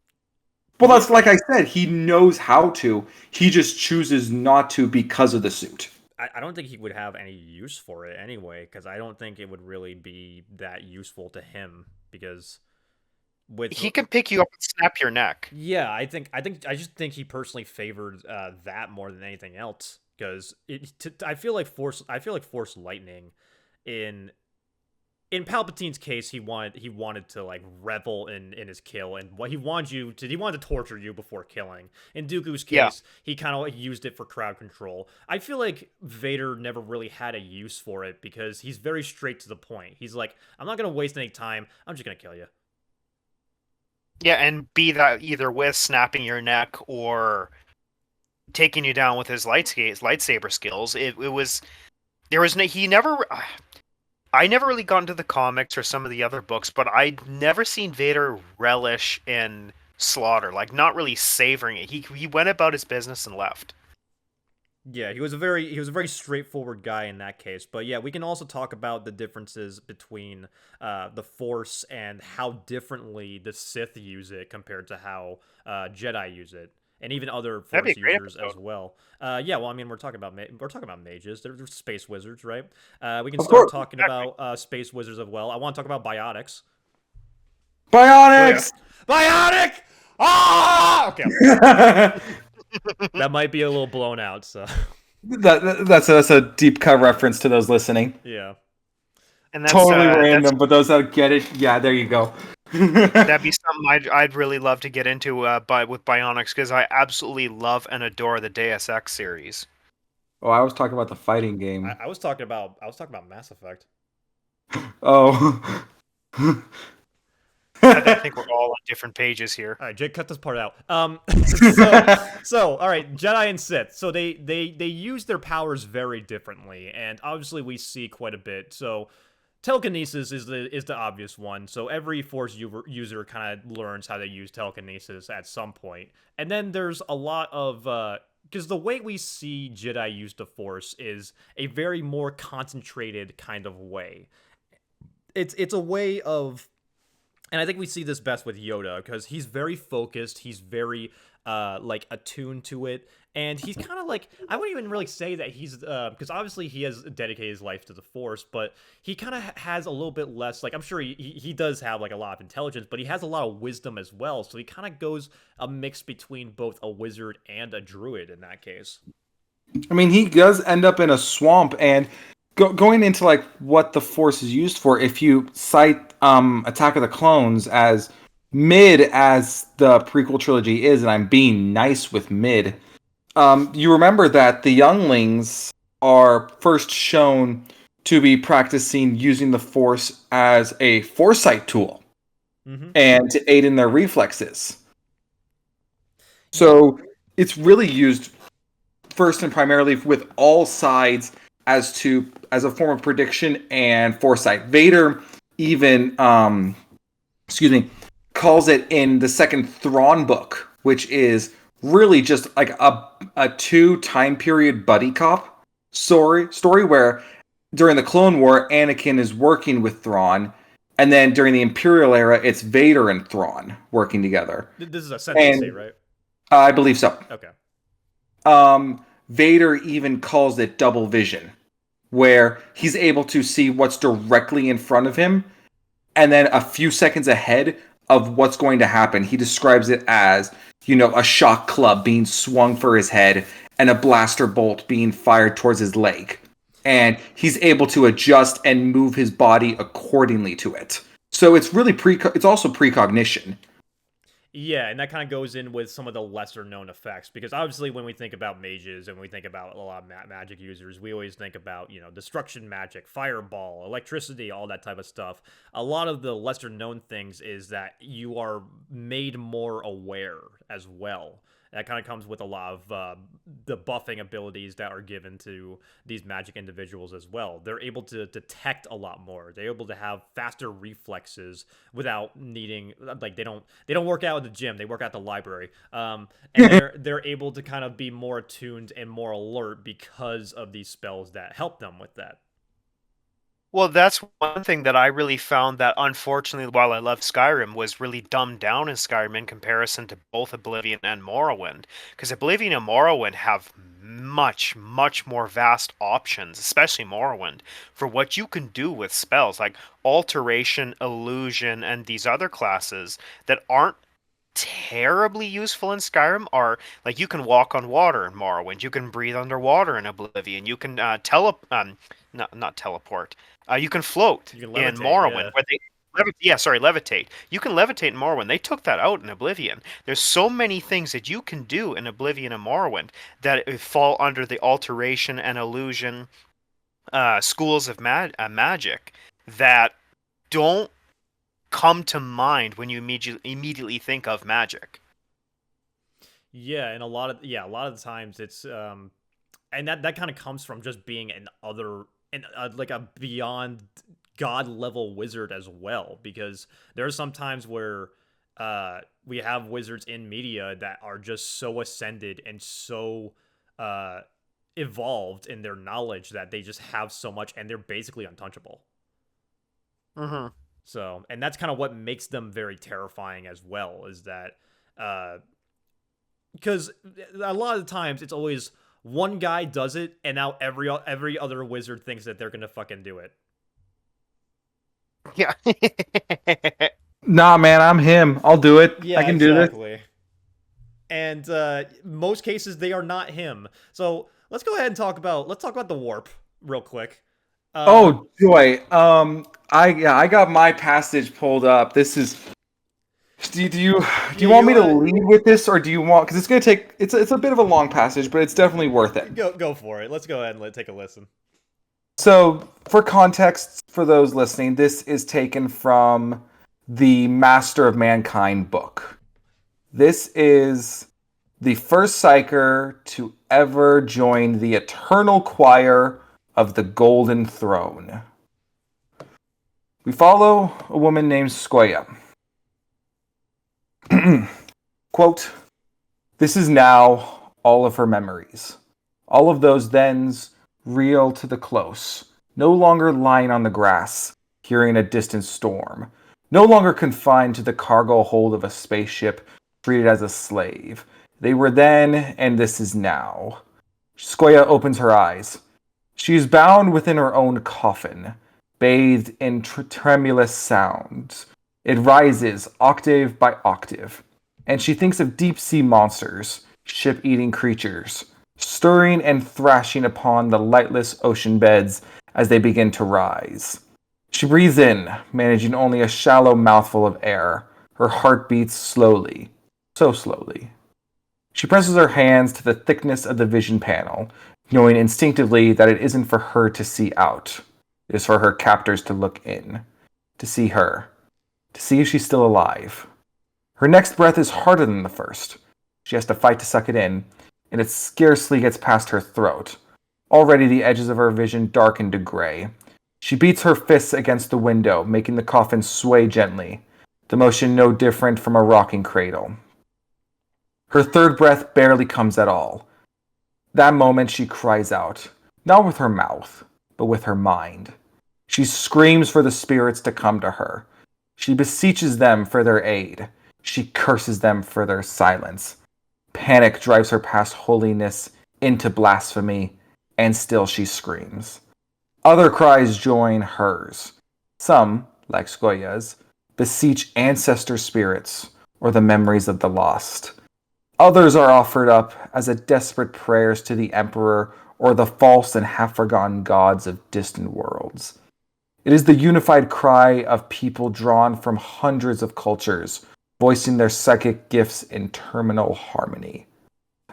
[SPEAKER 3] Well, that's like I said. He knows how to. He just chooses not to because of the suit.
[SPEAKER 1] I don't think he would have any use for it anyway, because I don't think it would really be that useful to him, because
[SPEAKER 2] he can pick you up and snap your neck.
[SPEAKER 1] Yeah, I just think he personally favored that more than anything else, because I feel like Force lightning in Palpatine's case, he wanted to like revel in his kill, and what he wanted to torture you before killing. In Dooku's case, he kind of like used it for crowd control. I feel like Vader never really had a use for it, because he's very straight to the point. He's like, I'm not gonna waste any time. I'm just gonna kill you.
[SPEAKER 2] Yeah, and be that either with snapping your neck or taking you down with his lightsaber skills. I never really got into the comics or some of the other books, but I'd never seen Vader relish in slaughter, like not really savoring it. He went about his business and left.
[SPEAKER 1] Yeah, he was a very straightforward guy in that case. But yeah, we can also talk about the differences between the Force and how differently the Sith use it compared to how Jedi use it, and even other Force users as well. Yeah, well, I mean, we're talking about mages. They're space wizards, right? We can start talking about space wizards as well. I want to talk about biotics.
[SPEAKER 3] Biotics!
[SPEAKER 1] Oh, yeah. Biotic! Ah! Okay. That might be a little blown out, so
[SPEAKER 3] that's a deep cut reference to those listening.
[SPEAKER 1] Yeah,
[SPEAKER 2] and that's
[SPEAKER 3] totally random, but those that get it, yeah, there you go.
[SPEAKER 2] That'd be something I'd really love to get into, with Bionics, because I absolutely love and adore the Deus Ex series.
[SPEAKER 3] Oh, I was talking about the fighting game.
[SPEAKER 1] I was talking about Mass Effect.
[SPEAKER 3] Oh.
[SPEAKER 2] I think we're all on different pages here.
[SPEAKER 1] All right, Jake, cut this part out. So all right, Jedi and Sith. So they use their powers very differently, and obviously we see quite a bit. So telekinesis is the obvious one. So every Force user kind of learns how to use telekinesis at some point, and then there's a lot of because the way we see Jedi use the Force is a very more concentrated kind of way. It's a way of, and I think we see this best with Yoda because he's very focused. He's very like attuned to it, and he's kind of like, I wouldn't even really say that he's because obviously he has dedicated his life to the Force, but he kind of has a little bit less. Like I'm sure he does have like a lot of intelligence, but he has a lot of wisdom as well. So he kind of goes a mix between both a wizard and a druid in that case.
[SPEAKER 3] I mean, he does end up in a swamp, and going into like what the Force is used for. If you cite Attack of the Clones as mid as the prequel trilogy is, and I'm being nice with mid, you remember that the younglings are first shown to be practicing using the Force as a foresight tool and to aid in their reflexes. So it's really used first and primarily with all sides as a form of prediction and foresight. Vader even calls it in the second Thrawn book, which is really just like a 2 time period buddy cop story where during the Clone War Anakin is working with Thrawn, and then during the Imperial era it's Vader and Thrawn working together.
[SPEAKER 1] This is a sentence, right?
[SPEAKER 3] I believe so.
[SPEAKER 1] Okay.
[SPEAKER 3] Vader even calls it double vision, where he's able to see what's directly in front of him and then a few seconds ahead of what's going to happen. He describes it as, a shock club being swung for his head and a blaster bolt being fired towards his leg. And he's able to adjust and move his body accordingly to it. So it's really it's also precognition.
[SPEAKER 1] Yeah, and that kind of goes in with some of the lesser known effects, because obviously when we think about mages and we think about a lot of magic users, we always think about, destruction magic, fireball, electricity, all that type of stuff. A lot of the lesser known things is that you are made more aware as well. That kind of comes with a lot of the buffing abilities that are given to these magic individuals as well. They're able to detect a lot more. They're able to have faster reflexes without needing, like, they don't work out at the gym. They work out at the library. And they're able to kind of be more attuned and more alert because of these spells that help them with that.
[SPEAKER 2] Well, that's one thing that I really found that, unfortunately, while I love Skyrim, was really dumbed down in Skyrim in comparison to both Oblivion and Morrowind. Because Oblivion and Morrowind have much, much more vast options, especially Morrowind, for what you can do with spells like Alteration, Illusion, and these other classes that aren't terribly useful in Skyrim. Are like, you can walk on water in Morrowind, you can breathe underwater in Oblivion, you can not teleport. You can float
[SPEAKER 1] You can
[SPEAKER 2] in
[SPEAKER 1] levitate,
[SPEAKER 2] Morrowind.
[SPEAKER 1] yeah.
[SPEAKER 2] Where they levitate. You can levitate in Morrowind. They took that out in Oblivion. There's so many things that you can do in Oblivion and Morrowind that fall under the Alteration and Illusion schools of magic that don't come to mind when you immediately think of magic.
[SPEAKER 1] Yeah, and a lot of the times it's and that kind of comes from just being like a beyond god level wizard as well, because there are some times where we have wizards in media that are just so ascended and so evolved in their knowledge that they just have so much and they're basically untouchable. So, and that's kind of what makes them very terrifying as well, is that because a lot of the times it's always one guy does it, and now every other wizard thinks that they're gonna fucking do it.
[SPEAKER 2] Yeah.
[SPEAKER 3] Nah, man, I'm him. I'll do it.
[SPEAKER 1] Yeah,
[SPEAKER 3] I can do this.
[SPEAKER 1] And most cases they are not him. So let's go ahead and talk about the warp real quick.
[SPEAKER 3] Oh joy. I got my passage pulled up. This is. Do you want me to lead with this, or do you want? Because it's gonna take. It's a bit of a long passage, but it's definitely worth it.
[SPEAKER 1] Go for it. Let's go ahead and take a listen.
[SPEAKER 3] So, for context, for those listening, this is taken from the Master of Mankind book. This is the first Psyker to ever join the Eternal Choir of the Golden Throne. We follow a woman named Skoya. Quote, "This is now all of her memories. All of those thens, real to the close, no longer lying on the grass, hearing a distant storm, no longer confined to the cargo hold of a spaceship, treated as a slave. They were then, and this is now." Skoya opens her eyes. She is bound within her own coffin, bathed in tremulous sounds. It rises octave by octave, and she thinks of deep sea monsters, ship eating creatures, stirring and thrashing upon the lightless ocean beds as they begin to rise. She breathes in, managing only a shallow mouthful of air. Her heart beats slowly, so slowly. She presses her hands to the thickness of the vision panel, knowing instinctively that it isn't for her to see out. It is for her captors to look in, to see her, to see if she's still alive. Her next breath is harder than the first. She has to fight to suck it in, and it scarcely gets past her throat. Already the edges of her vision darken to gray. She beats her fists against the window, making the coffin sway gently, the motion no different from a rocking cradle. Her third breath barely comes at all. That moment she cries out, not with her mouth, but with her mind. She screams for the spirits to come to her. She beseeches them for their aid. She curses them for their silence. Panic drives her past holiness into blasphemy, and still she screams. Other cries join hers. Some, like Skoya's, beseech ancestor spirits or the memories of the lost. Others are offered up as a desperate prayers to the emperor or the false and half-forgotten gods of distant worlds. It is the unified cry of people drawn from hundreds of cultures, voicing their psychic gifts in terminal harmony.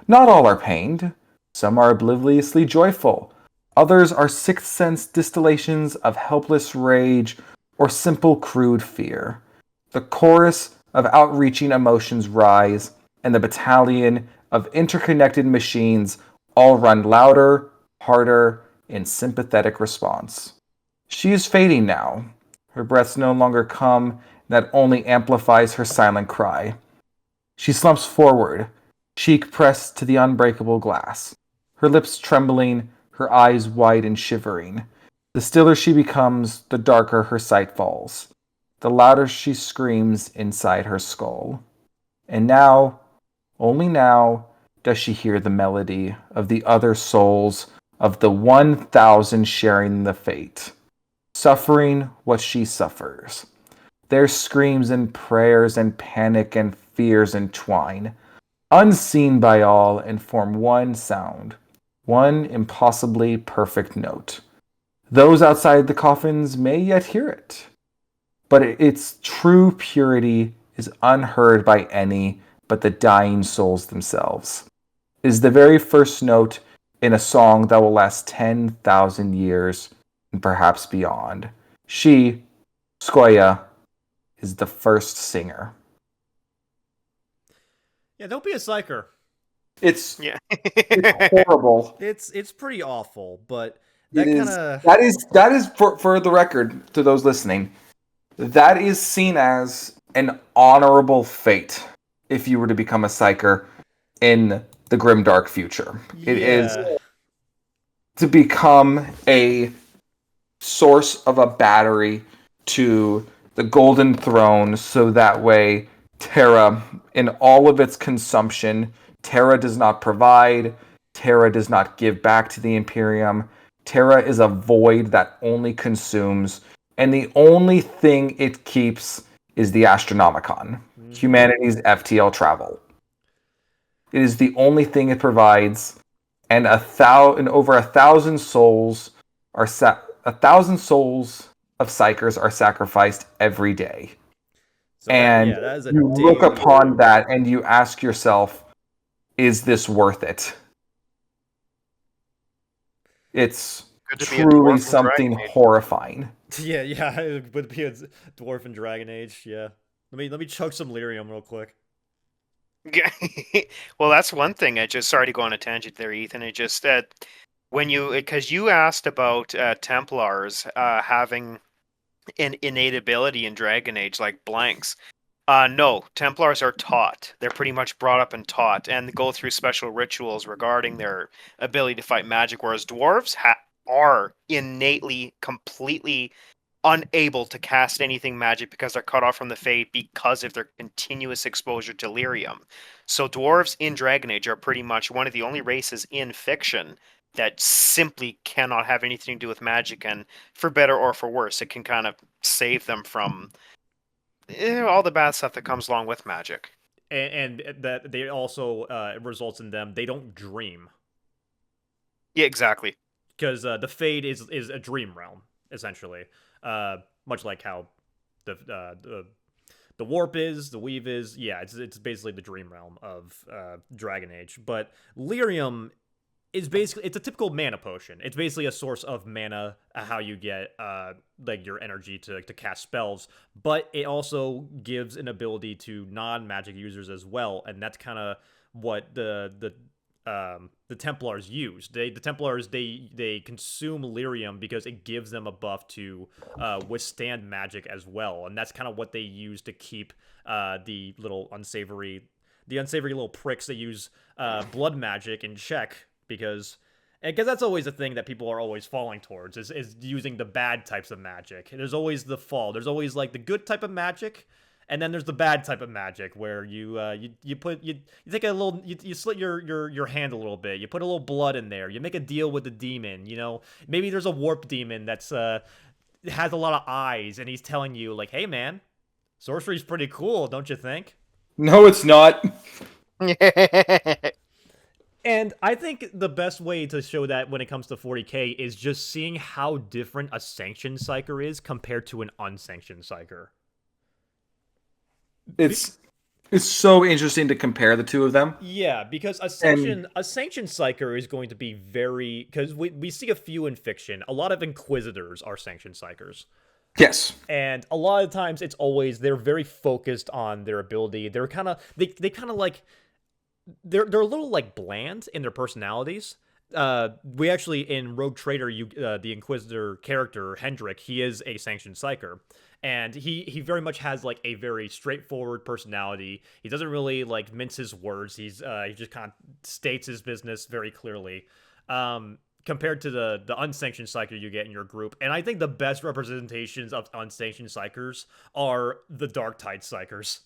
[SPEAKER 3] Not all are pained. Some are obliviously joyful. Others are sixth sense distillations of helpless rage or simple crude fear. The chorus of outreaching emotions rise, and the battalion of interconnected machines all run louder, harder, in sympathetic response. She is fading now. Her breaths no longer come, that only amplifies her silent cry. She slumps forward, cheek pressed to the unbreakable glass, her lips trembling, her eyes wide and shivering. The stiller she becomes, the darker her sight falls, the louder she screams inside her skull. And now, only now, does she hear the melody of the other souls of the 1,000 sharing the fate, suffering what she suffers. Their screams and prayers and panic and fears entwine, unseen by all, and form one sound, one impossibly perfect note. Those outside the coffins may yet hear it, but its true purity is unheard by any but the dying souls themselves. It is the very first note in a song that will last 10,000 years and perhaps beyond. She, Skoya, is the first singer.
[SPEAKER 1] Yeah, don't be a psyker.
[SPEAKER 3] It's
[SPEAKER 2] Yeah.
[SPEAKER 3] it's horrible.
[SPEAKER 1] It's pretty awful, but
[SPEAKER 3] It
[SPEAKER 1] that kind
[SPEAKER 3] is
[SPEAKER 1] of
[SPEAKER 3] that is for the record to those listening. That is seen as an honorable fate if you were to become a psyker in the grim dark future. It is
[SPEAKER 1] yeah.
[SPEAKER 3] to become a source of a battery to the golden throne, so that way Terra, in all of its consumption, Terra does not provide, Terra does not give back to the Imperium. Terra is a void that only consumes, and the only thing it keeps is the Astronomicon, humanity's FTL travel. It is the only thing it provides, and over 1,000 souls are 1,000 souls of psychers are sacrificed every day.
[SPEAKER 1] So
[SPEAKER 3] And
[SPEAKER 1] that is a
[SPEAKER 3] you look
[SPEAKER 1] daily.
[SPEAKER 3] upon that and you ask yourself, is this worth it? It's
[SPEAKER 2] Good to be a
[SPEAKER 3] truly
[SPEAKER 2] dwarf from
[SPEAKER 3] something
[SPEAKER 2] Dragon Age.
[SPEAKER 3] horrifying.
[SPEAKER 1] Yeah, it would be a dwarf in Dragon Age. Yeah, let me chug some lyrium real quick.
[SPEAKER 2] Well, that's one thing. I just sorry to go on a tangent there, Ethan. It just when you because you asked about Templars having an innate ability in Dragon Age like blanks. No, Templars are taught. They're pretty much brought up and taught, and go through special rituals regarding their ability to fight magic. Whereas dwarves are innately, completely unable to cast anything magic because they're cut off from the Fade because of their continuous exposure to lyrium. So dwarves in Dragon Age are pretty much one of the only races in fiction that simply cannot have anything to do with magic, and for better or for worse, it can kind of save them from all the bad stuff that comes along with magic.
[SPEAKER 1] And that they also results in them they don't dream
[SPEAKER 2] Yeah, exactly.
[SPEAKER 1] because the Fade is a dream realm essentially, much like how the warp is, the weave is. Yeah, it's basically the dream realm of Dragon Age. But lyrium is basically it's a typical mana potion. It's basically a source of mana, how you get like your energy to cast spells, but it also gives an ability to non-magic users as well, and that's kind of what the Templars use. The Templars they consume lyrium because it gives them a buff to withstand magic as well, and that's kind of what they use to keep the unsavory little pricks that use blood magic in check, because that's always a thing that people are always falling towards is using the bad types of magic. There's always the fall. There's always like the good type of magic, and then there's the bad type of magic where you take a little you slit your hand a little bit. You put a little blood in there. You make a deal with the demon. You know, maybe there's a warp demon that's has a lot of eyes, and he's telling you like, "Hey man, sorcery's pretty cool, don't you think?"
[SPEAKER 3] No, it's not.
[SPEAKER 1] And I think the best way to show that when it comes to 40k is just seeing how different a sanctioned psyker is compared to an unsanctioned psyker.
[SPEAKER 3] It's so interesting to compare the two of them.
[SPEAKER 1] Yeah, because a sanctioned psyker is going to be very, because we see a few in fiction. A lot of inquisitors are sanctioned psykers.
[SPEAKER 3] Yes.
[SPEAKER 1] And a lot of times it's always they're very focused on their ability. They're kind of they kind of like they're a little like bland in their personalities. We actually in Rogue Trader, the Inquisitor character Hendrik, he is a sanctioned psyker, and he very much has like a very straightforward personality. He doesn't really like mince his words. He just kind of states his business very clearly. Compared to the unsanctioned psyker you get in your group, and I think the best representations of unsanctioned psykers are the Dark Tide psykers.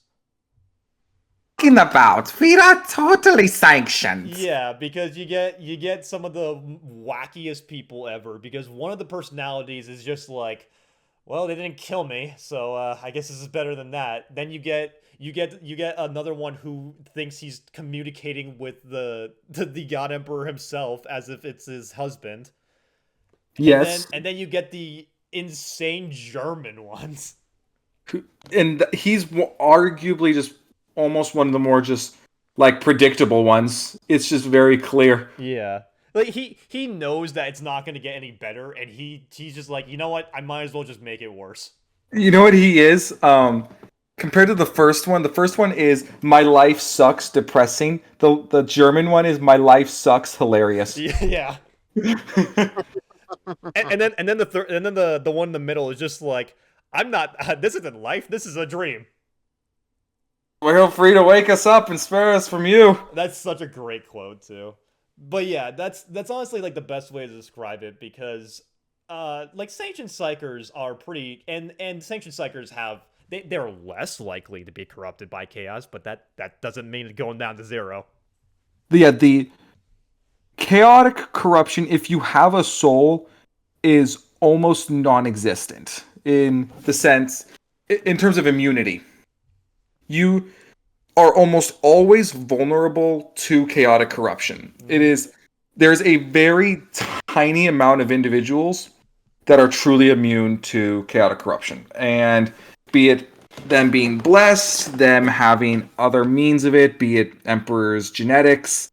[SPEAKER 3] About we are totally sanctioned.
[SPEAKER 1] Yeah, because you get some of the wackiest people ever, because one of the personalities is just like, well, they didn't kill me, so I guess this is better than that. Then you get another one who thinks he's communicating with the God Emperor himself as if it's his husband.
[SPEAKER 3] Yes.
[SPEAKER 1] And then you get the insane German ones.
[SPEAKER 3] And he's arguably just almost one of the more just like predictable ones. It's just very clear.
[SPEAKER 1] Yeah. Like he knows that it's not going to get any better, and he's just like, you know what, I might as well just make it worse.
[SPEAKER 3] You know what he is? Compared to the first one is my life sucks, depressing. The German one is my life sucks, hilarious.
[SPEAKER 1] Yeah. and then the third, and then the one in the middle is just like, I'm not. This isn't life. This is a dream.
[SPEAKER 3] Feel free to wake us up and spare us from you.
[SPEAKER 1] That's such a great quote too. But yeah, that's honestly like the best way to describe it, because like sanctioned psykers are pretty, and sanctioned psykers have they're less likely to be corrupted by chaos, but that doesn't mean it going down to zero.
[SPEAKER 3] The chaotic corruption, if you have a soul, is almost non-existent in the sense, in terms of immunity. You are almost always vulnerable to chaotic corruption. There's a very tiny amount of individuals that are truly immune to chaotic corruption, and be it them being blessed, them having other means of it, be it Emperor's genetics,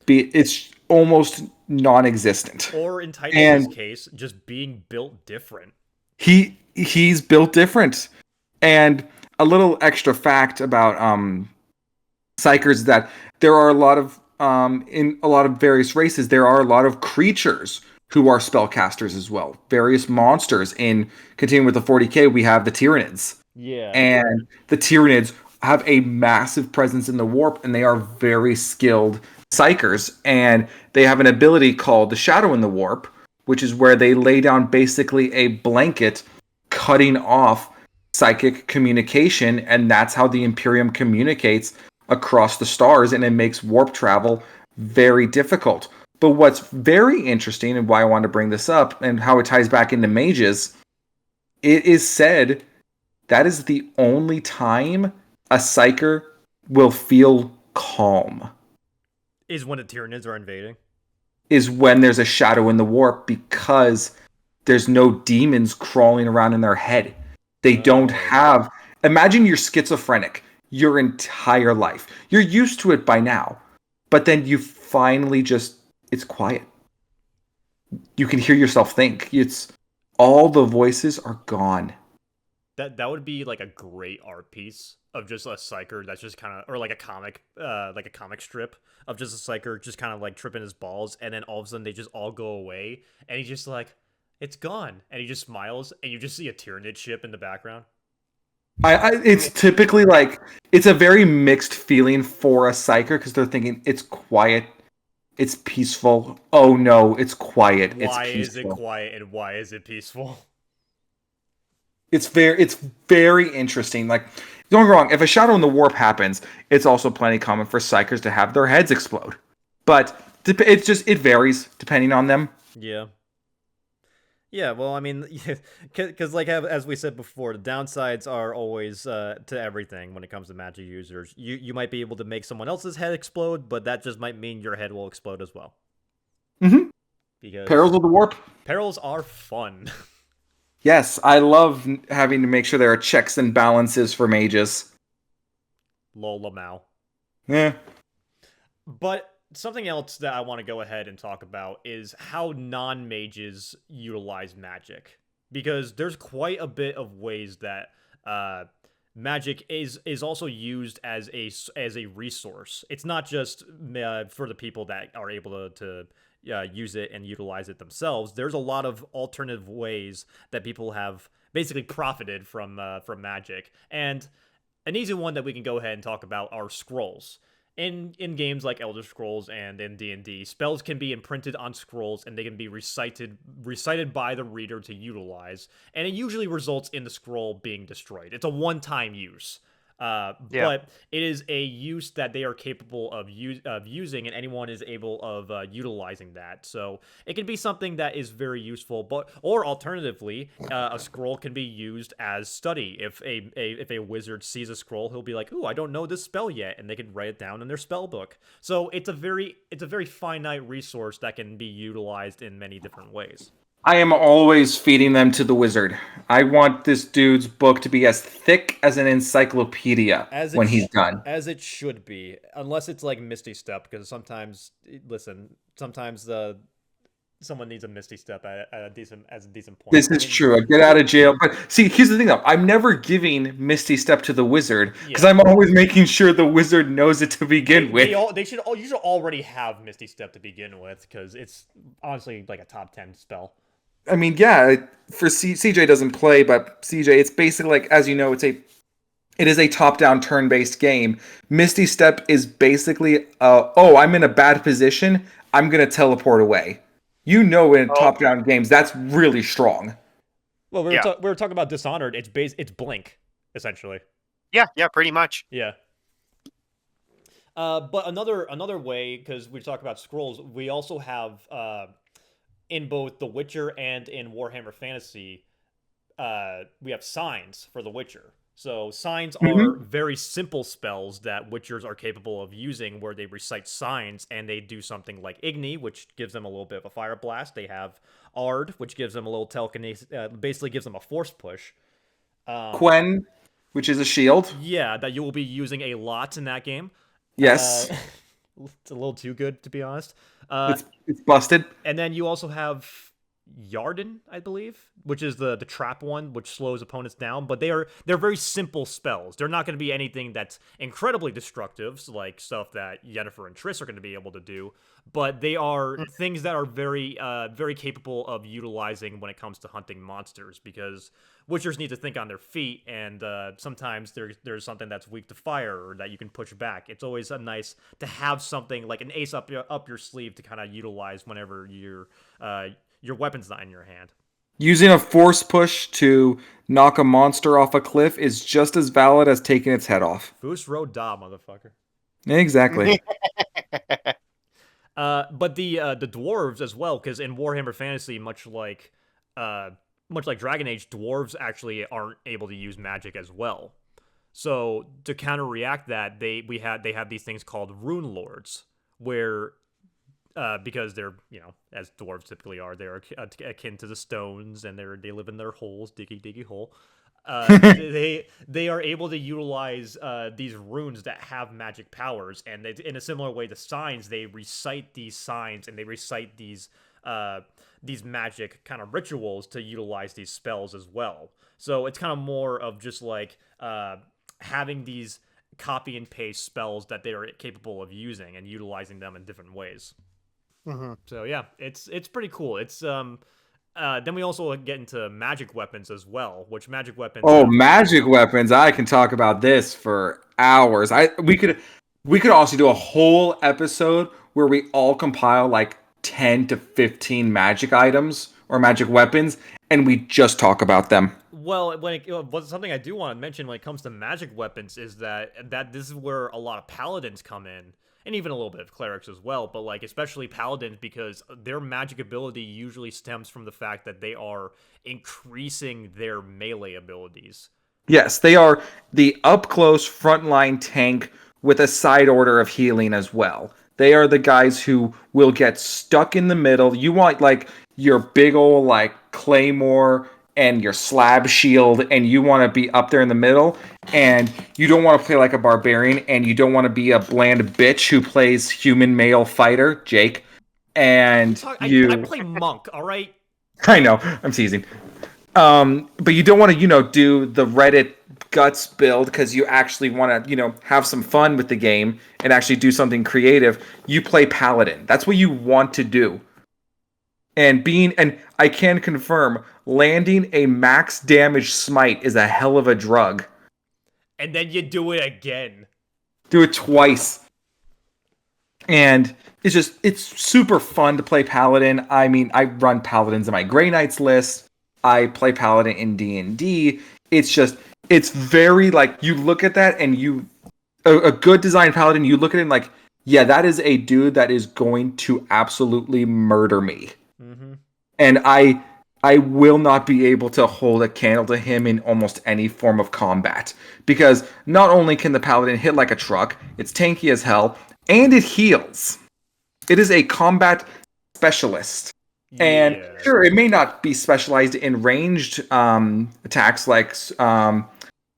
[SPEAKER 3] it's almost non-existent.
[SPEAKER 1] Or in Titan's case, just being built different.
[SPEAKER 3] He's built different. And a little extra fact about psykers is that there are a lot of in a lot of various races, there are a lot of creatures who are spellcasters as well. Various monsters. In continuing with the 40k, we have the Tyranids.
[SPEAKER 1] Yeah.
[SPEAKER 3] And the Tyranids have a massive presence in the warp, and they are very skilled psychers. And they have an ability called the Shadow in the Warp, which is where they lay down basically a blanket cutting off psychic communication, and that's how the Imperium communicates across the stars, and it makes warp travel very difficult. But what's very interesting, and why I want to bring this up, and how it ties back into mages, it is said that is the only time a psyker will feel calm,
[SPEAKER 1] Is when the Tyranids are invading.
[SPEAKER 3] is when there's a shadow in the warp, because there's no demons crawling around in their head. They don't have. Imagine you're schizophrenic your entire life. You're used to it by now, but then you finally just, it's quiet. You can hear yourself think. It's all the voices are gone.
[SPEAKER 1] That would be like a great art piece of just a psyker that's just kind of, or like a comic strip of just a psyker just kind of like tripping his balls, and then all of a sudden they just all go away, and he's just like, it's gone, and he just smiles, and you just see a Tyranid ship in the background.
[SPEAKER 3] It's typically like, it's a very mixed feeling for a psyker, because they're thinking it's quiet, it's peaceful. Oh no, it's quiet.
[SPEAKER 1] Why
[SPEAKER 3] it's
[SPEAKER 1] is it quiet and why is it peaceful?
[SPEAKER 3] It's very interesting. Like, don't get me wrong, if a shadow in the warp happens, it's also plenty common for psychers to have their heads explode. But it varies depending on them.
[SPEAKER 1] Yeah. Yeah, well, I mean, because like as we said before, the downsides are always to everything when it comes to magic users. You might be able to make someone else's head explode, but that just might mean your head will explode as well.
[SPEAKER 3] Mm-hmm.
[SPEAKER 1] Because
[SPEAKER 3] Perils of the warp.
[SPEAKER 1] perils are fun.
[SPEAKER 3] Yes, I love having to make sure there are checks and balances for mages.
[SPEAKER 1] Lol, Lamau.
[SPEAKER 3] Yeah.
[SPEAKER 1] But something else that I want to go ahead and talk about is how non-mages utilize magic, because there's quite a bit of ways that magic is also used as a resource. It's not just for the people that are able to use it and utilize it themselves. There's a lot of alternative ways that people have basically profited from magic, and an easy one that we can go ahead and talk about are scrolls. In games like Elder Scrolls and in D&D, spells can be imprinted on scrolls, and they can be recited by the reader to utilize, and it usually results in the scroll being destroyed. It's a one-time use. But it is a use that they are capable of using, and anyone is able of utilizing that. So it can be something that is very useful. Or alternatively, a scroll can be used as study. If a wizard sees a scroll, he'll be like, "Ooh, I don't know this spell yet," and they can write it down in their spell book. So it's a very finite resource that can be utilized in many different ways.
[SPEAKER 3] I am always feeding them to the wizard. I want this dude's book to be as thick as an encyclopedia when he's done.
[SPEAKER 1] As it should be, unless it's like Misty Step, because sometimes, someone needs a Misty Step at a decent point.
[SPEAKER 3] This is true. I get out of jail. But see, here's the thing though. I'm never giving Misty Step to the wizard, because I'm always making sure the wizard knows it to begin with.
[SPEAKER 1] You should already have Misty Step to begin with, because it's honestly like a top 10 spell.
[SPEAKER 3] I mean, yeah, for CJ doesn't play, but CJ, it's basically like, as you know, it is a top-down turn-based game. Misty Step is basically, I'm in a bad position, I'm going to teleport away. You know, in top-down games, that's really strong.
[SPEAKER 1] Well, we were talking about Dishonored. It's Blink, essentially.
[SPEAKER 2] Yeah, pretty much.
[SPEAKER 1] Yeah. But another way, because we talk about scrolls, we also have in both The Witcher and in Warhammer Fantasy, we have signs for The Witcher. So signs are very simple spells that Witchers are capable of using, where they recite signs and they do something like Igni, which gives them a little bit of a fire blast. They have Ard, which gives them a little telekinesis, basically gives them a force push.
[SPEAKER 3] Quen, which is a shield.
[SPEAKER 1] Yeah, that you will be using a lot in that game.
[SPEAKER 3] Yes.
[SPEAKER 1] It's a little too good, to be honest.
[SPEAKER 3] It's busted.
[SPEAKER 1] And then you also have Yarden, I believe, which is the trap one, which slows opponents down. But they're very simple spells. They're not going to be anything that's incredibly destructive, so like stuff that Yennefer and Triss are going to be able to do. But they are things that are very capable of utilizing when it comes to hunting monsters, because Witchers need to think on their feet, and sometimes there's something that's weak to fire or that you can push back. It's always nice to have something like an ace up your sleeve to kind of utilize whenever your weapon's not in your hand.
[SPEAKER 3] Using a force push to knock a monster off a cliff is just as valid as taking its head off.
[SPEAKER 1] Fus Ro Da, motherfucker.
[SPEAKER 3] Exactly.
[SPEAKER 1] But the dwarves as well, because in Warhammer Fantasy, much like Dragon Age, dwarves actually aren't able to use magic as well. So to counter-react that, they have these things called rune lords, where because they're, as dwarves typically are, they're akin to the stones, and they live in their holes, diggy hole. They are able to utilize these runes that have magic powers, and in a similar way to signs, they recite these signs and they recite these magic kind of rituals to utilize these spells as well. So it's kind of more of just like having these copy and paste spells that they are capable of using and utilizing them in different ways.
[SPEAKER 2] Mm-hmm.
[SPEAKER 1] So yeah, it's pretty cool. It's then we also get into magic weapons as well, which magic weapons.
[SPEAKER 3] Oh, magic weapons! I can talk about this for hours. We could also do a whole episode where we all compile like 10 to 15 magic items or magic weapons, and we just talk about them.
[SPEAKER 1] Well, something I do want to mention when it comes to magic weapons is that this is where a lot of paladins come in, and even a little bit of clerics as well, but like especially paladins, because their magic ability usually stems from the fact that they are increasing their melee abilities.
[SPEAKER 3] Yes, they are the up-close frontline tank with a side order of healing as well. They are the guys who will get stuck in the middle. You want like your big old like claymore and your slab shield, and you want to be up there in the middle, and you don't want to play like a barbarian, and you don't want to be a bland bitch who plays human male fighter, Jake. And
[SPEAKER 1] I play monk, all right?
[SPEAKER 3] I know, I'm teasing. But you don't want to, do the Reddit guts build because you actually want to, have some fun with the game and actually do something creative. You play Paladin. That's what you want to do. And I can confirm, landing a max damage smite is a hell of a drug.
[SPEAKER 1] And then you do it again.
[SPEAKER 3] Do it twice. And it's super fun to play Paladin. I mean, I run Paladins in my Grey Knights list. I play Paladin in D&D. It's very like, you look at that and a good design Paladin, you look at it and like, yeah, that is a dude that is going to absolutely murder me.
[SPEAKER 1] Mm-hmm.
[SPEAKER 3] And I will not be able to hold a candle to him in almost any form of combat. Because not only can the Paladin hit like a truck, it's tanky as hell, and it heals. It is a combat specialist.
[SPEAKER 1] Yeah.
[SPEAKER 3] And sure, it may not be specialized in ranged attacks like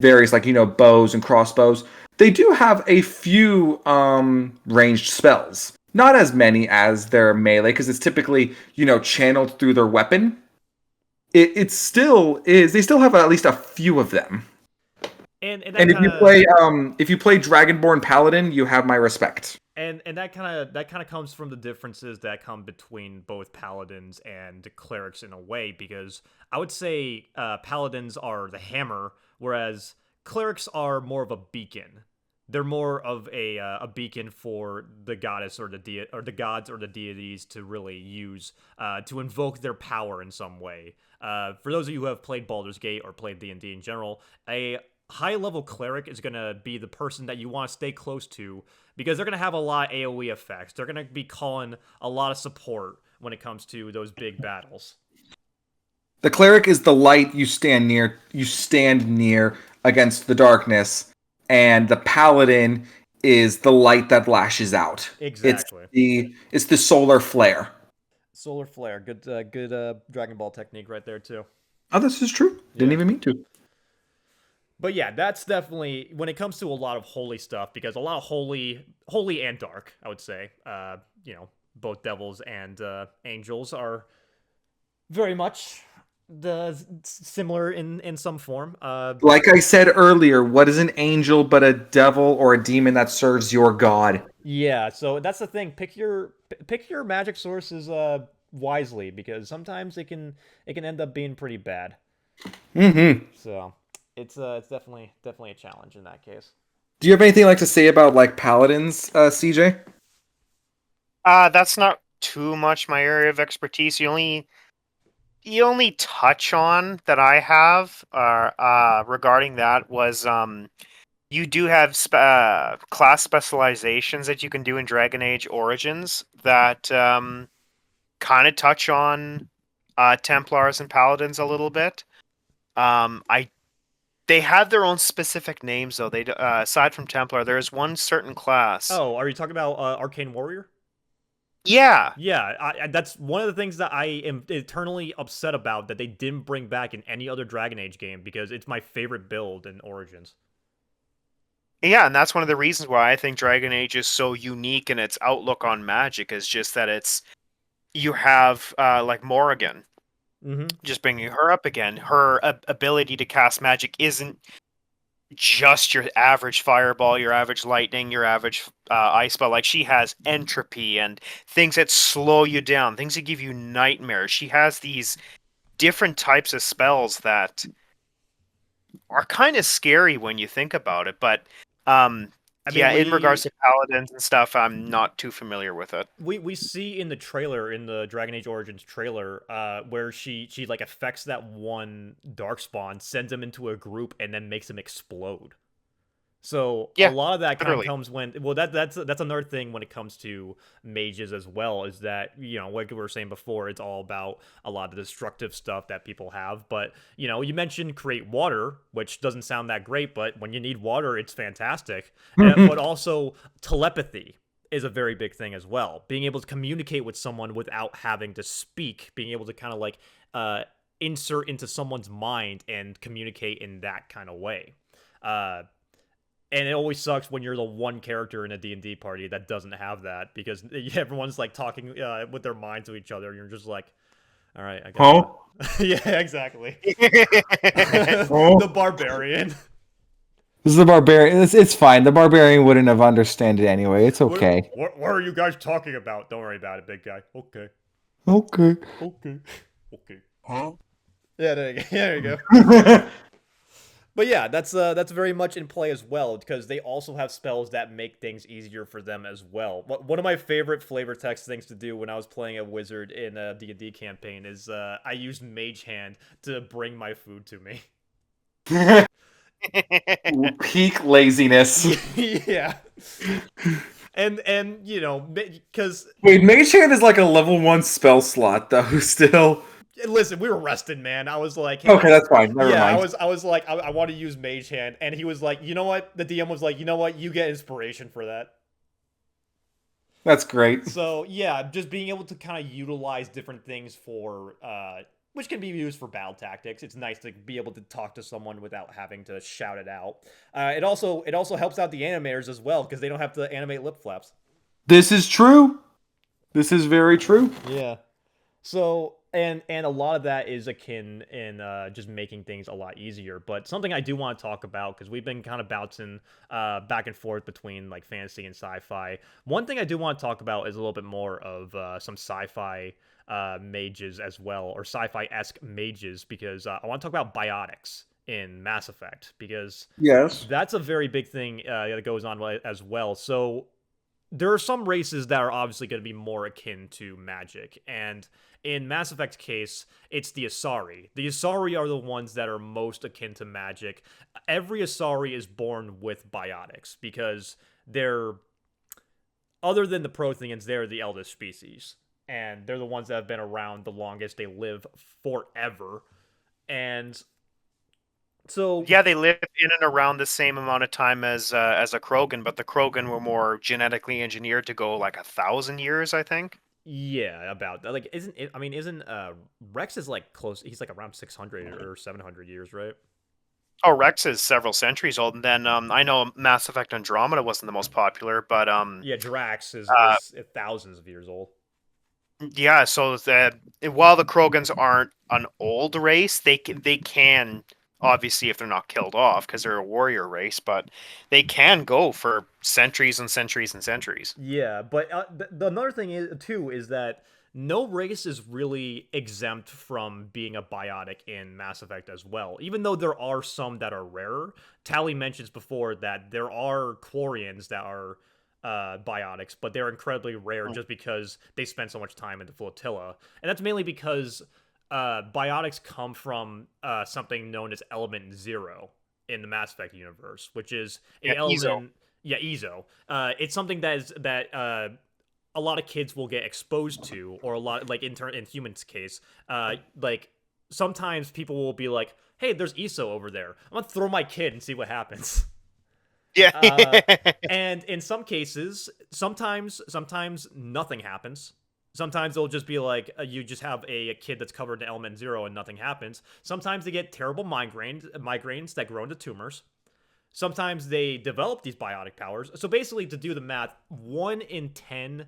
[SPEAKER 3] various like, bows and crossbows. They do have a few ranged spells. Not as many as their melee, because it's typically, channeled through their weapon. It still is. They still have at least a few of them.
[SPEAKER 1] And
[SPEAKER 3] if you play Dragonborn Paladin, you have my respect.
[SPEAKER 1] And that kind of comes from the differences that come between both paladins and clerics in a way, because I would say paladins are the hammer, whereas clerics are more of a beacon. They're more of a beacon for the goddess or the gods or the deities to really use to invoke their power in some way. For those of you who have played Baldur's Gate or played D&D in general, a high-level cleric is going to be the person that you want to stay close to, because they're going to have a lot of AoE effects. They're going to be calling a lot of support when it comes to those big battles.
[SPEAKER 3] The cleric is the light you stand near. You stand near against the darkness. And the paladin is the light that lashes out.
[SPEAKER 1] Exactly.
[SPEAKER 3] It's the solar flare.
[SPEAKER 1] Solar flare. Good Dragon Ball technique right there, too.
[SPEAKER 3] Oh, this is true. Didn't even mean to.
[SPEAKER 1] But yeah, that's definitely, when it comes to a lot of holy stuff, because a lot of holy and dark, I would say, both devils and angels are Very much the similar in some form.
[SPEAKER 3] Like I said earlier, what is an angel but a devil or a demon that serves your god?
[SPEAKER 1] Yeah, so that's the thing. Pick your magic sources wisely because sometimes it can end up being pretty bad.
[SPEAKER 3] Hmm.
[SPEAKER 1] So it's definitely a challenge in that case.
[SPEAKER 3] Do you have anything like to say about like paladins, CJ?
[SPEAKER 2] That's not too much my area of expertise. The only touch on that I have regarding that was you do have class specializations that you can do in Dragon Age Origins that kind of touch on Templars and Paladins a little bit. I They have their own specific names though. Aside from Templar, there is one certain class.
[SPEAKER 1] Oh, are you talking about Arcane Warrior?
[SPEAKER 2] Yeah,
[SPEAKER 1] Yeah, that's one of the things that I am eternally upset about that they didn't bring back in any other Dragon Age game because it's my favorite build in Origins.
[SPEAKER 2] yeah, and that's one of the reasons why I think Dragon Age is so unique in its outlook on magic is just that you have like Morrigan.
[SPEAKER 1] Mm-hmm.
[SPEAKER 2] Just bringing her up again, her ability to cast magic isn't just your average fireball, your average lightning, your average ice spell. Like she has entropy and things that slow you down, things that give you nightmares. She has these different types of spells that are kind of scary when you think about it. But
[SPEAKER 1] I mean,
[SPEAKER 2] yeah, in regards to paladins and stuff, I'm not too familiar with it.
[SPEAKER 1] we see in the trailer, in the Dragon Age Origins trailer, where she like affects that one darkspawn, sends him into a group, and then makes him explode. So a
[SPEAKER 2] Yeah,
[SPEAKER 1] lot of that kind of
[SPEAKER 2] literally.
[SPEAKER 1] comes when that's another thing when it comes to mages as well, is that like we were saying before, it's all about a lot of destructive stuff that people have. But you mentioned create water, which doesn't sound that great, but when you need water, it's fantastic. But also telepathy is a very big thing as well. Being able to communicate with someone without having to speak, being able to kind of like insert into someone's mind and communicate in that kind of way. Uh, and it always sucks when you're the one character in a D&D party that doesn't have that because everyone's like talking with their minds to each other and you're just like, all right, I got
[SPEAKER 3] Huh?
[SPEAKER 1] it. Yeah, exactly.
[SPEAKER 3] Oh,
[SPEAKER 1] The barbarian.
[SPEAKER 3] this is the barbarian. It's fine. The barbarian wouldn't have understood it anyway. It's okay.
[SPEAKER 1] What are you guys talking about? Don't worry about it, big guy. Okay.
[SPEAKER 3] Okay.
[SPEAKER 1] Okay. Okay.
[SPEAKER 3] Huh?
[SPEAKER 1] Yeah, there you go. There you go. But yeah, that's very much in play as well because they also have spells that make things easier for them as well. One of my favorite flavor text things to do when I was playing a wizard in a D&D campaign is I used Mage Hand to bring my food to me.
[SPEAKER 3] Peak laziness.
[SPEAKER 1] Yeah. And because
[SPEAKER 3] Wait, Mage Hand is like a level 1 spell slot though. Still.
[SPEAKER 1] listen, we were rested, man. I was like,
[SPEAKER 3] Okay, that's fine. Never
[SPEAKER 1] yeah,
[SPEAKER 3] mind.
[SPEAKER 1] I was like, I want to use Mage Hand, and he was like, you know what? The DM was like, you know what? You get inspiration for that.
[SPEAKER 3] That's great.
[SPEAKER 1] So yeah, just being able to kind of utilize different things for which can be used for battle tactics. It's nice to be able to talk to someone without having to shout it out. It also helps out the animators as well because they don't have to animate lip flaps.
[SPEAKER 3] This is true. This is very true.
[SPEAKER 1] Yeah. So and a lot of that is akin in just making things a lot easier. But something I do want to talk about because we've been kind of bouncing back and forth between like fantasy and sci-fi. One thing I do want to talk about is a little bit more of some sci-fi mages as well, or sci-fi-esque mages, because I want to talk about biotics in Mass Effect because
[SPEAKER 3] Yes.
[SPEAKER 1] that's a very big thing that goes on as well. So there are some races that are obviously going to be more akin to magic, and in Mass Effect's case, it's the Asari. The Asari are the ones that are most akin to magic. Every Asari is born with biotics because they're, other than the Protheans, they're the eldest species, and they're the ones that have been around the longest. They live forever, and so
[SPEAKER 2] Yeah, they live in and around the same amount of time as a Krogan, but the Krogan were more genetically engineered to go like 1,000 years, I think.
[SPEAKER 1] yeah, about that. Like, isn't it? I mean, isn't Rex is like close? He's like around 600 or 700 years, right?
[SPEAKER 2] Oh, Rex is several centuries old, and then I know Mass Effect Andromeda wasn't the most popular, but
[SPEAKER 1] Yeah, Drax
[SPEAKER 2] uh,
[SPEAKER 1] is thousands of years old.
[SPEAKER 2] Yeah, so while the Krogans aren't an old race, they can obviously, if they're not killed off because they're a warrior race, but they can go for centuries and centuries and centuries.
[SPEAKER 1] Yeah, but another thing is too is that no race is really exempt from being a biotic in Mass Effect as well. Even though there are some that are rarer, Tally mentions before that there are Quarians that are biotics, but they're incredibly rare just because they spend so much time in the flotilla, and that's mainly because biotics come from something known as Element Zero in the Mass Effect universe, which is
[SPEAKER 2] Yeah,
[SPEAKER 1] a
[SPEAKER 2] Ezo.
[SPEAKER 1] element. Yeah, Ezo. It's something that a lot of kids will get exposed to, or a lot like in humans' case, like sometimes people will be like, "Hey, there's ESO over there. I'm gonna throw my kid and see what happens."
[SPEAKER 2] Yeah.
[SPEAKER 1] Uh, and in some cases, sometimes nothing happens. Sometimes they'll just be like, you just have a kid that's covered in element zero and nothing happens. Sometimes they get terrible migraines that grow into tumors. Sometimes they develop these biotic powers. So basically, to do the math, 1 in 10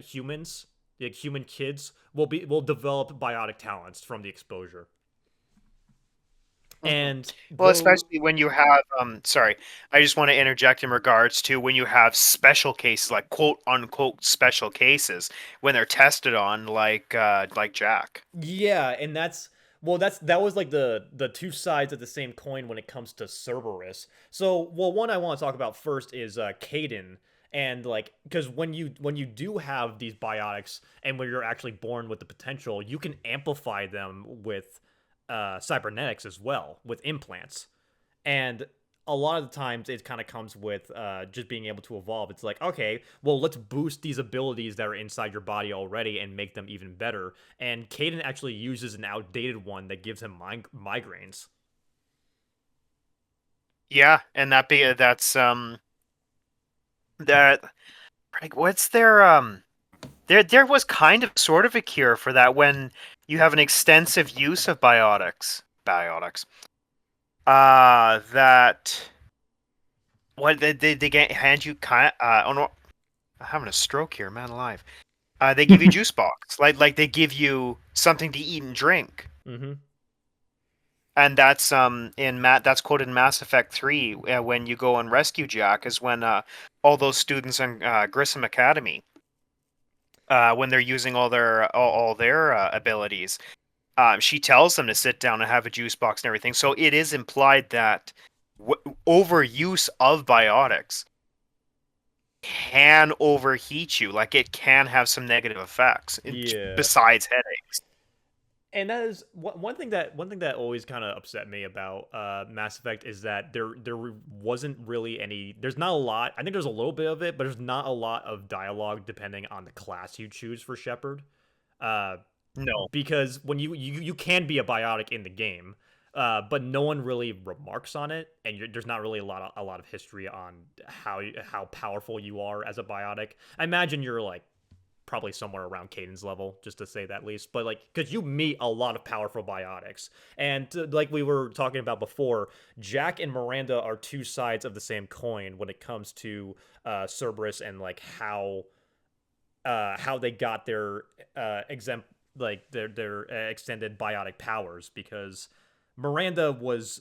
[SPEAKER 1] humans, like human kids, will develop biotic talents from the exposure.
[SPEAKER 2] Mhm.
[SPEAKER 1] And
[SPEAKER 2] Well,
[SPEAKER 1] though,
[SPEAKER 2] especially when you have sorry, I just want to interject in regards to when you have special cases, like quote unquote special cases, when they're tested on, like Jack.
[SPEAKER 1] yeah, and that was like the two sides of the same coin when it comes to Cerberus. So, well, one I want to talk about first is Caden, and like because when you do have these biotics and when you're actually born with the potential, you can amplify them with cybernetics as well with implants. And a lot of the times it kind of comes with just being able to evolve. It's like, okay, well, let's boost these abilities that are inside your body already and make them even better. And Caden actually uses an outdated one that gives him migraines.
[SPEAKER 2] Yeah, and that like what's their there was kind of sort of a cure for that when you have an extensive use of biotics. That what they get hand you kind oh no, I'm having a stroke here, man alive. They give you juice box, like they give you something to eat and drink,
[SPEAKER 1] Mm-hmm.
[SPEAKER 2] and that's quoted in Mass Effect 3 when you go and rescue Jack is when all those students in Grissom Academy when they're using all their abilities, she tells them to sit down and have a juice box and everything. So it is implied that overuse of biotics can overheat you. Like it can have some negative effects
[SPEAKER 1] Yeah.
[SPEAKER 2] besides headaches.
[SPEAKER 1] And that is one thing that always kind of upset me about Mass Effect is that there wasn't really any. There's not a lot. I think there's a little bit of it, but there's not a lot of dialogue depending on the class you choose for Shepard. Uh,
[SPEAKER 2] No.
[SPEAKER 1] because when you can be a biotic in the game, but no one really remarks on it, and there's not really a lot of history on how powerful you are as a biotic. I imagine you're like probably somewhere around Caden's level, just to say that least. But like, because you meet a lot of powerful biotics, and like we were talking about before, Jack and Miranda are two sides of the same coin when it comes to Cerberus and like how they got their exempt like their extended biotic powers because Miranda was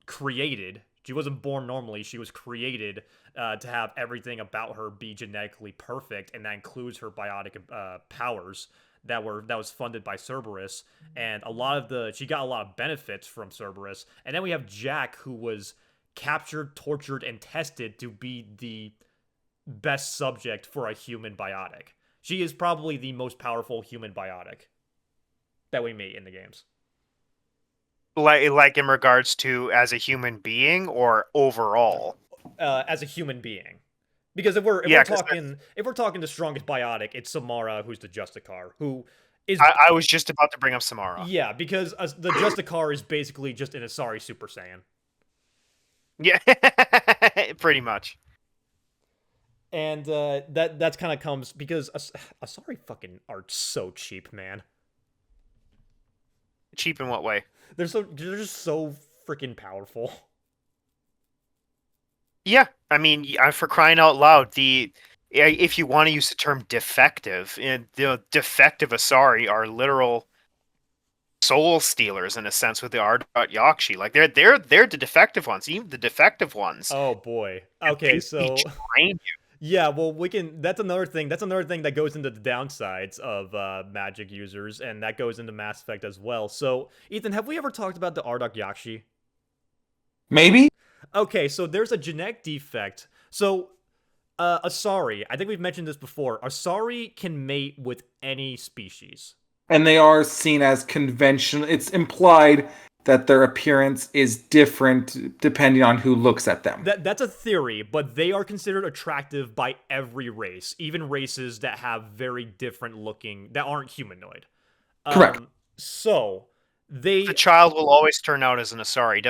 [SPEAKER 1] created. She wasn't born normally. She was created to have everything about her be genetically perfect, and that includes her biotic powers that was funded by Cerberus. And she got a lot of benefits from Cerberus. And then we have Jack, who was captured, tortured, and tested to be the best subject for a human biotic. She is probably the most powerful human biotic that we meet in the games.
[SPEAKER 2] Like in regards to as a human being or overall.
[SPEAKER 1] As a human being. Because if we're
[SPEAKER 2] Yeah, because
[SPEAKER 1] talking the strongest biotic, it's Samara, who's the Justicar, who is
[SPEAKER 2] I was just about to bring up Samara.
[SPEAKER 1] yeah, because the Justicar is basically just an Asari Super Saiyan,
[SPEAKER 2] Yeah, pretty much.
[SPEAKER 1] and that's kind of comes because Asari fucking are so cheap, man.
[SPEAKER 2] Cheap in what way?
[SPEAKER 1] They're just so freaking powerful.
[SPEAKER 2] Yeah, I mean, for crying out loud, if you want to use the term defective, and the defective Asari are literal soul stealers in a sense with the Ardot Yakshi. Like they're the defective ones. Even the defective ones
[SPEAKER 1] Oh boy.
[SPEAKER 2] can
[SPEAKER 1] Okay,
[SPEAKER 2] basically
[SPEAKER 1] so
[SPEAKER 2] drain you.
[SPEAKER 1] yeah, well, we can. That's another thing. That's another thing that goes into the downsides of magic users, and that goes into Mass Effect as well. So, Ethan, have we ever talked about the Ardok Yakshi?
[SPEAKER 3] Maybe?
[SPEAKER 1] Okay, so there's a genetic defect. So, Asari, I think we've mentioned this before. Asari can mate with any species.
[SPEAKER 3] And they are seen as conventional. It's implied that their appearance is different depending on who looks at them.
[SPEAKER 1] That's a theory, but they are considered attractive by every race, even races that have very different looking that aren't humanoid.
[SPEAKER 3] Correct.
[SPEAKER 1] So they
[SPEAKER 2] The child will always turn out as an Asari. It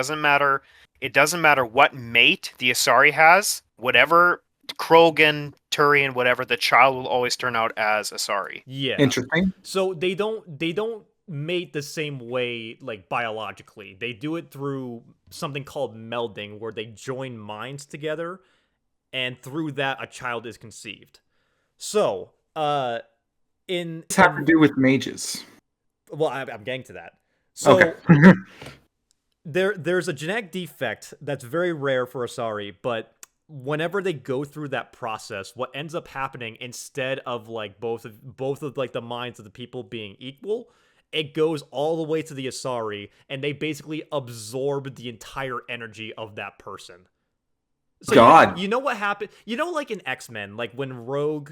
[SPEAKER 2] doesn't matter what mate the Asari has. Whatever Krogan, Turian, whatever, the child will always turn out as Asari.
[SPEAKER 1] yeah.
[SPEAKER 3] Interesting.
[SPEAKER 1] So they don't mate the same way like biologically. They do it through something called melding where they join minds together and through that a child is conceived. So, in
[SPEAKER 3] This have to do with mages.
[SPEAKER 1] well, I'm getting to that. So
[SPEAKER 3] Okay.
[SPEAKER 1] there's a genetic defect that's very rare for Asari, but whenever they go through that process, what ends up happening instead of like both of like the minds of the people being equal, it goes all the way to the Asari, and they basically absorb the entire energy of that person. So
[SPEAKER 3] God.
[SPEAKER 1] you know what happened? You know, like in X-Men, like when Rogue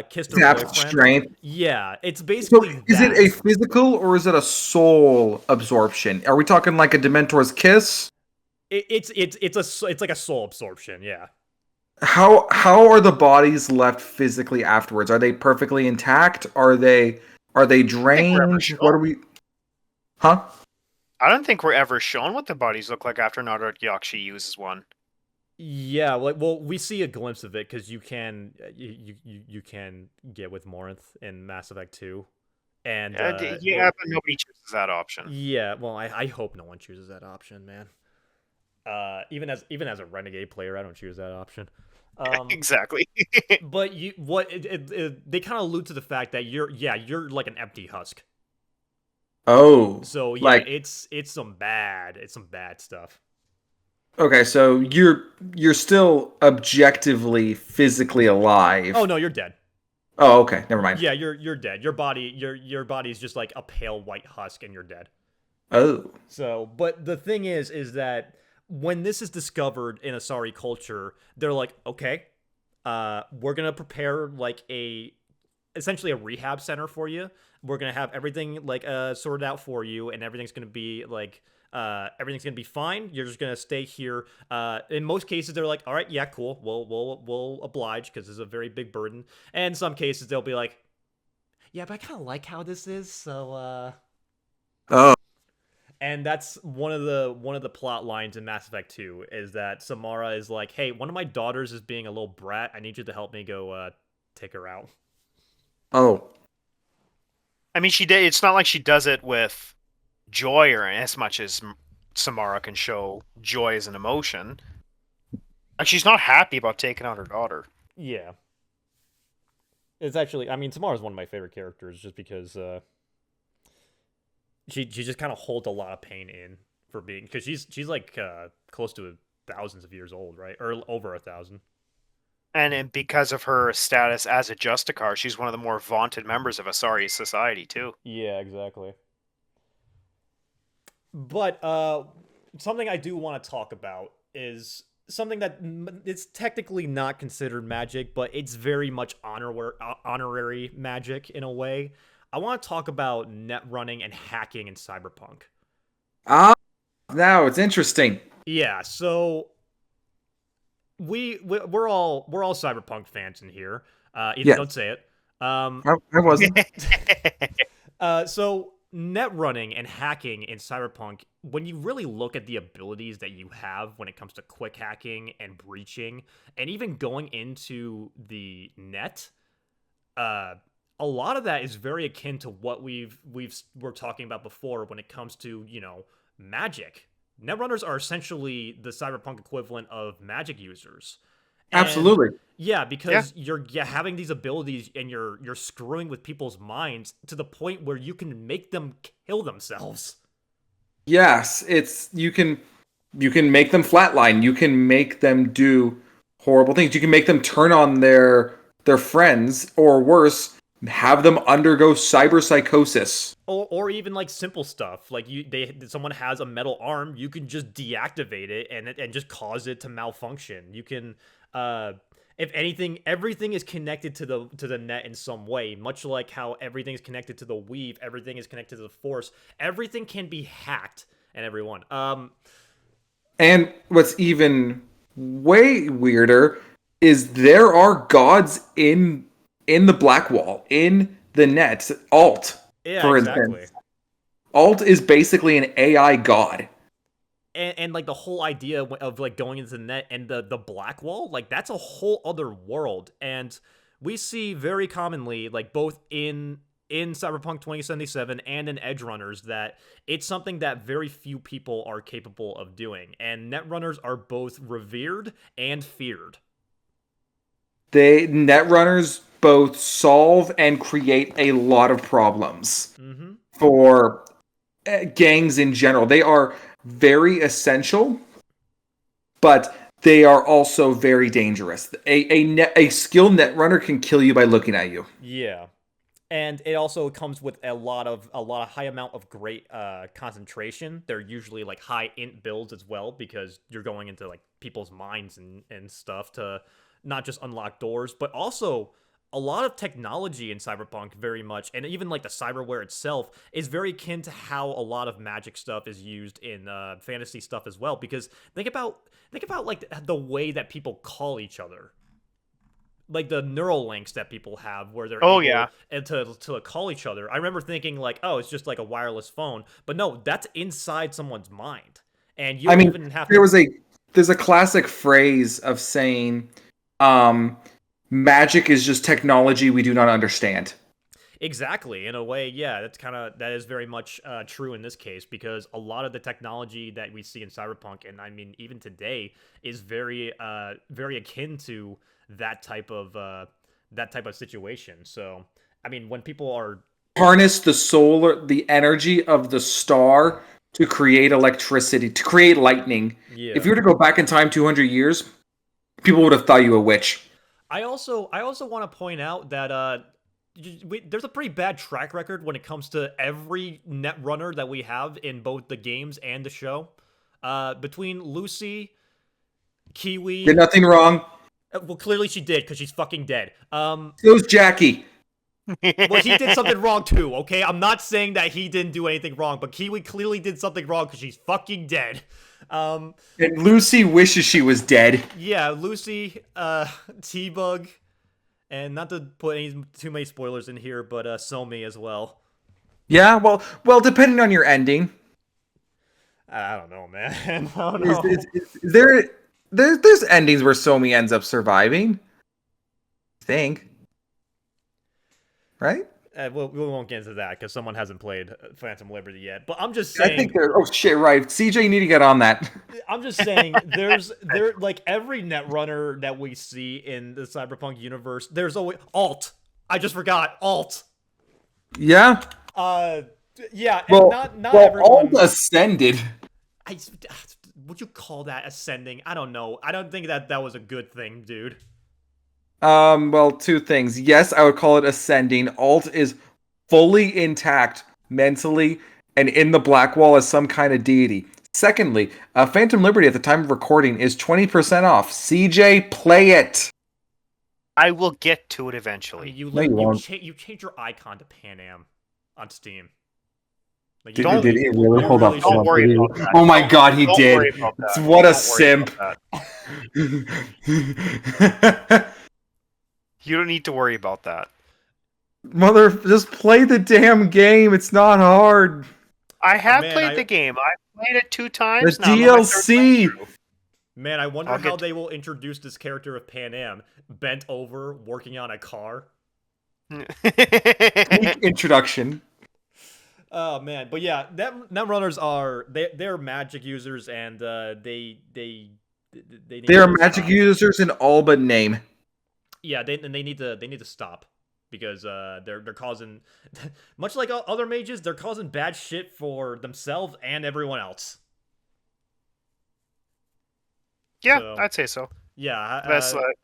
[SPEAKER 1] kissed her
[SPEAKER 3] Zapped
[SPEAKER 1] boyfriend.
[SPEAKER 3] strength.
[SPEAKER 1] Yeah, it's
[SPEAKER 3] So
[SPEAKER 1] basically
[SPEAKER 3] is it
[SPEAKER 1] that.
[SPEAKER 3] a physical or is it a soul absorption? Are we talking like a Dementor's kiss?
[SPEAKER 1] It's like a soul absorption. Yeah.
[SPEAKER 3] How are the bodies left physically afterwards? Are they perfectly intact? Are they
[SPEAKER 2] I think we're ever
[SPEAKER 3] drained? What are
[SPEAKER 2] shown.
[SPEAKER 3] we? Huh?
[SPEAKER 2] I don't think we're ever shown what the bodies look like after Ardot Yakshi uses one.
[SPEAKER 1] Yeah, like well, we see a glimpse of it because you can get with Morinth in Mass Effect 2, and
[SPEAKER 2] Yeah, but nobody chooses that option.
[SPEAKER 1] yeah, well, I hope no one chooses that option, man. Even as a renegade player, I don't choose that option.
[SPEAKER 2] Exactly.
[SPEAKER 1] But they kind of allude to the fact that you're like an empty husk.
[SPEAKER 3] Oh,
[SPEAKER 1] So yeah,
[SPEAKER 3] like
[SPEAKER 1] it's some bad stuff.
[SPEAKER 3] okay, so you're still objectively physically alive.
[SPEAKER 1] Oh no, you're dead.
[SPEAKER 3] Oh, okay, never mind.
[SPEAKER 1] Yeah, you're dead. Your body is just like a pale white husk, and you're dead.
[SPEAKER 3] Oh,
[SPEAKER 1] So, but the thing is that when this is discovered in Asari culture, they're like, okay, we're gonna prepare like essentially a rehab center for you. We're gonna have everything like sorted out for you, and everything's gonna be like everything's gonna be fine. You're just gonna stay here. In most cases, they're like, all right, yeah, cool. We'll oblige because it's a very big burden. And in some cases, they'll be like, yeah, but I kind of like how this is, so
[SPEAKER 3] oh,
[SPEAKER 1] And that's one of the plot lines in Mass Effect 2 is that Samara is like, "Hey, one of my daughters is being a little brat. I need you to help me go take her out."
[SPEAKER 3] oh.
[SPEAKER 2] I mean, she did. It's not like she does it with joy or as much as Samara can show joy as an emotion. Like she's not happy about taking out her daughter.
[SPEAKER 1] Yeah. It's actually, I mean, Samara's one of my favorite characters just because she just kind of holds a lot of pain in for being because she's like close to thousands of years old, right? Or over 1,000.
[SPEAKER 2] And because of her status as a Justicar, she's one of the more vaunted members of Asari society too.
[SPEAKER 1] Yeah, exactly. But something I do want to talk about is something that it's technically not considered magic, but it's very much honorary magic in a way. I want to talk about net running and hacking in Cyberpunk.
[SPEAKER 3] Ah, now it's interesting.
[SPEAKER 1] Yeah, so we're all Cyberpunk fans in here. Either
[SPEAKER 3] Yeah.
[SPEAKER 1] don't say it.
[SPEAKER 3] I wasn't.
[SPEAKER 1] So net running and hacking in Cyberpunk, when you really look at the abilities that you have when it comes to quick hacking and breaching, and even going into the net, a lot of that is very akin to what we're talking about before when it comes to magic. Netrunners are essentially the Cyberpunk equivalent of magic users. And
[SPEAKER 3] Absolutely.
[SPEAKER 1] yeah,
[SPEAKER 2] Yeah.
[SPEAKER 1] because you're having these abilities and you're screwing with people's minds to the point where you can make them kill themselves.
[SPEAKER 3] Yes, it's you can make them flatline. You can make them do horrible things. You can make them turn on their friends, or worse, have them undergo cyber psychosis.
[SPEAKER 1] Or even like simple stuff like someone has a metal arm, you can just deactivate it and just cause it to malfunction. You can uh if anything, everything is connected to the net in some way, much like how everything is connected to the weave, everything is connected to the force. Everything can be hacked and everyone.
[SPEAKER 3] And what's even way weirder is there are gods in the Black Wall, in the net. Alt,
[SPEAKER 1] Yeah,
[SPEAKER 3] for instance.
[SPEAKER 1] exactly.
[SPEAKER 3] Alt is basically an AI god.
[SPEAKER 1] And like the whole idea of like going into the net and the black wall, like that's a whole other world. And we see very commonly, like both in Cyberpunk 2077 and in Edge Runners, that it's something that very few people are capable of doing. And netrunners are both revered and feared.
[SPEAKER 3] Netrunners both solve and create a lot of problems
[SPEAKER 1] Mm-hmm.
[SPEAKER 3] for gangs in general. They are very essential, but they are also very dangerous. A skilled netrunner can kill you by looking at you.
[SPEAKER 1] Yeah. And it also comes with a lot of high amount of great concentration. They're usually like high int builds as well, because you're going into like people's minds and stuff to not just unlock doors, but also a lot of technology in Cyberpunk very much, and even like the cyberware itself is very akin to how a lot of magic stuff is used in fantasy stuff as well. Because think about like the way that people call each other, like the neural links that people have where they're
[SPEAKER 2] Oh
[SPEAKER 1] able
[SPEAKER 2] yeah.
[SPEAKER 1] to call each other. I remember thinking like, oh, it's just like a wireless phone, but no, that's inside someone's mind, and you
[SPEAKER 3] I
[SPEAKER 1] don't
[SPEAKER 3] mean,
[SPEAKER 1] even have
[SPEAKER 3] there
[SPEAKER 1] to.
[SPEAKER 3] was a there's a classic phrase of saying, um, "Magic is just technology we do not understand."
[SPEAKER 1] Exactly, in a way, yeah, that is very much true in this case, because a lot of the technology that we see in Cyberpunk, and I mean even today, is very akin to that type of situation. So I mean, when people are
[SPEAKER 3] Harness the energy of the star to create electricity, to create lightning. If
[SPEAKER 1] yeah.
[SPEAKER 3] you were to go back in time 200 years, people would have thought you a witch.
[SPEAKER 1] I also want to point out that there's a pretty bad track record when it comes to every net runner that we have in both the games and the show. Between Lucy,
[SPEAKER 3] Did
[SPEAKER 1] Kiwi,
[SPEAKER 3] nothing wrong.
[SPEAKER 1] well, clearly she did because she's fucking dead.
[SPEAKER 3] It was Jackie.
[SPEAKER 1] Well, he did something wrong too. Okay, I'm not saying that he didn't do anything wrong, but Kiwi clearly did something wrong because she's fucking dead. Um,
[SPEAKER 3] And Lucy wishes she was dead.
[SPEAKER 1] yeah, Lucy, T-Bug, and not to put too many spoilers in here, but Somi as well.
[SPEAKER 3] Yeah, well, depending on your ending,
[SPEAKER 1] I don't know, man. I don't
[SPEAKER 3] is,
[SPEAKER 1] know.
[SPEAKER 3] is there's endings where Somi ends up surviving. I think, right?
[SPEAKER 1] We won't get into that because someone hasn't played Phantom Liberty yet. But I'm just
[SPEAKER 3] I
[SPEAKER 1] saying.
[SPEAKER 3] think there. Oh shit! Right, CJ, you need to get on that.
[SPEAKER 1] I'm just saying. There like every netrunner that we see in the Cyberpunk universe. There's always alt. I just forgot alt.
[SPEAKER 3] Yeah.
[SPEAKER 1] Uh, yeah, and
[SPEAKER 3] Well,
[SPEAKER 1] not
[SPEAKER 3] well,
[SPEAKER 1] everyone.
[SPEAKER 3] all ascended.
[SPEAKER 1] I would you call that ascending? I don't know. I don't think that was a good thing, dude.
[SPEAKER 3] Well, two things. Yes, I would call it ascending. Alt is fully intact mentally and in the Black Wall as some kind of deity. Secondly, Phantom Liberty at the time of recording is 20% off. CJ, play it.
[SPEAKER 2] I will get to it
[SPEAKER 1] I mean,
[SPEAKER 2] eventually.
[SPEAKER 3] No, you won't.
[SPEAKER 1] you change your icon to Pan Am on Steam. Like,
[SPEAKER 3] Did,
[SPEAKER 2] Don't-
[SPEAKER 3] did he really?
[SPEAKER 1] you
[SPEAKER 3] Hold
[SPEAKER 1] really
[SPEAKER 3] up. Hold
[SPEAKER 1] should.
[SPEAKER 3] up.
[SPEAKER 2] Don't worry
[SPEAKER 3] Did he?
[SPEAKER 2] about that.
[SPEAKER 3] Oh my god, he
[SPEAKER 2] Don't
[SPEAKER 3] did.
[SPEAKER 2] worry about that.
[SPEAKER 3] What a
[SPEAKER 2] Don't worry
[SPEAKER 3] simp.
[SPEAKER 2] about that. You don't need to worry about that.
[SPEAKER 3] Mother, just play the damn game. It's not hard.
[SPEAKER 2] I have
[SPEAKER 1] man,
[SPEAKER 2] played the game. I've played it 2
[SPEAKER 3] The
[SPEAKER 2] times now. I'm on my third
[SPEAKER 3] DLC.
[SPEAKER 2] playthrough.
[SPEAKER 1] Man, I wonder
[SPEAKER 2] I'll
[SPEAKER 1] how
[SPEAKER 2] get-
[SPEAKER 1] they will introduce this character of Pan Am bent over working on a car.
[SPEAKER 3] Weak introduction.
[SPEAKER 1] Oh man, but yeah, net runners are they're magic users, and they They need
[SPEAKER 3] They are
[SPEAKER 1] to
[SPEAKER 3] magic
[SPEAKER 1] stop.
[SPEAKER 3] users in all but name.
[SPEAKER 1] Yeah, they need to stop because they're causing much like other mages, they're causing bad shit for themselves and everyone else.
[SPEAKER 2] Yeah,
[SPEAKER 1] So
[SPEAKER 2] I'd say so.
[SPEAKER 1] yeah,
[SPEAKER 2] That's like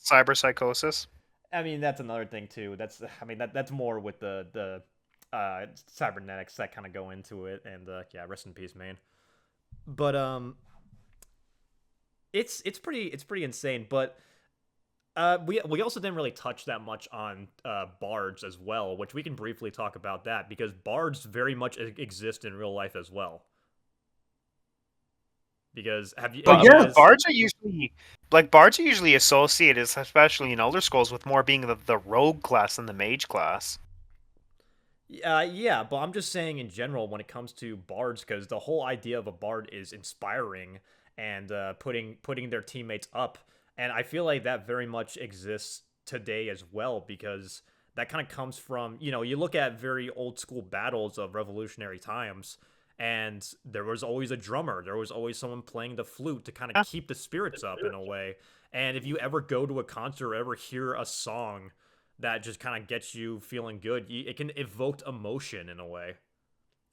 [SPEAKER 2] cyber psychosis.
[SPEAKER 1] I mean that's another thing too. I mean that's more with the cybernetics that kind of go into it, and yeah, rest in peace, man. But it's pretty insane. But we also didn't really touch that much on bards as well, which we can briefly talk about that because bards very much exist in real life as well. Because have
[SPEAKER 3] But
[SPEAKER 1] you
[SPEAKER 3] yeah,
[SPEAKER 1] guys?
[SPEAKER 2] Bards are usually associated, especially in Elder Scrolls, with more being the rogue class than the mage class.
[SPEAKER 1] Yeah, but I'm just saying in general when it comes to bards, because the whole idea of a bard is inspiring and putting their teammates up, and I feel like that very much exists today as well because that kind of comes from you look at very old school battles of revolutionary times, and there was always a drummer, there was always someone playing the flute to kind of
[SPEAKER 2] Yeah.
[SPEAKER 1] keep the spirits up in a way, and if you ever go to a concert or ever hear a song that just kind of gets you feeling good. It can evoke emotion in a way.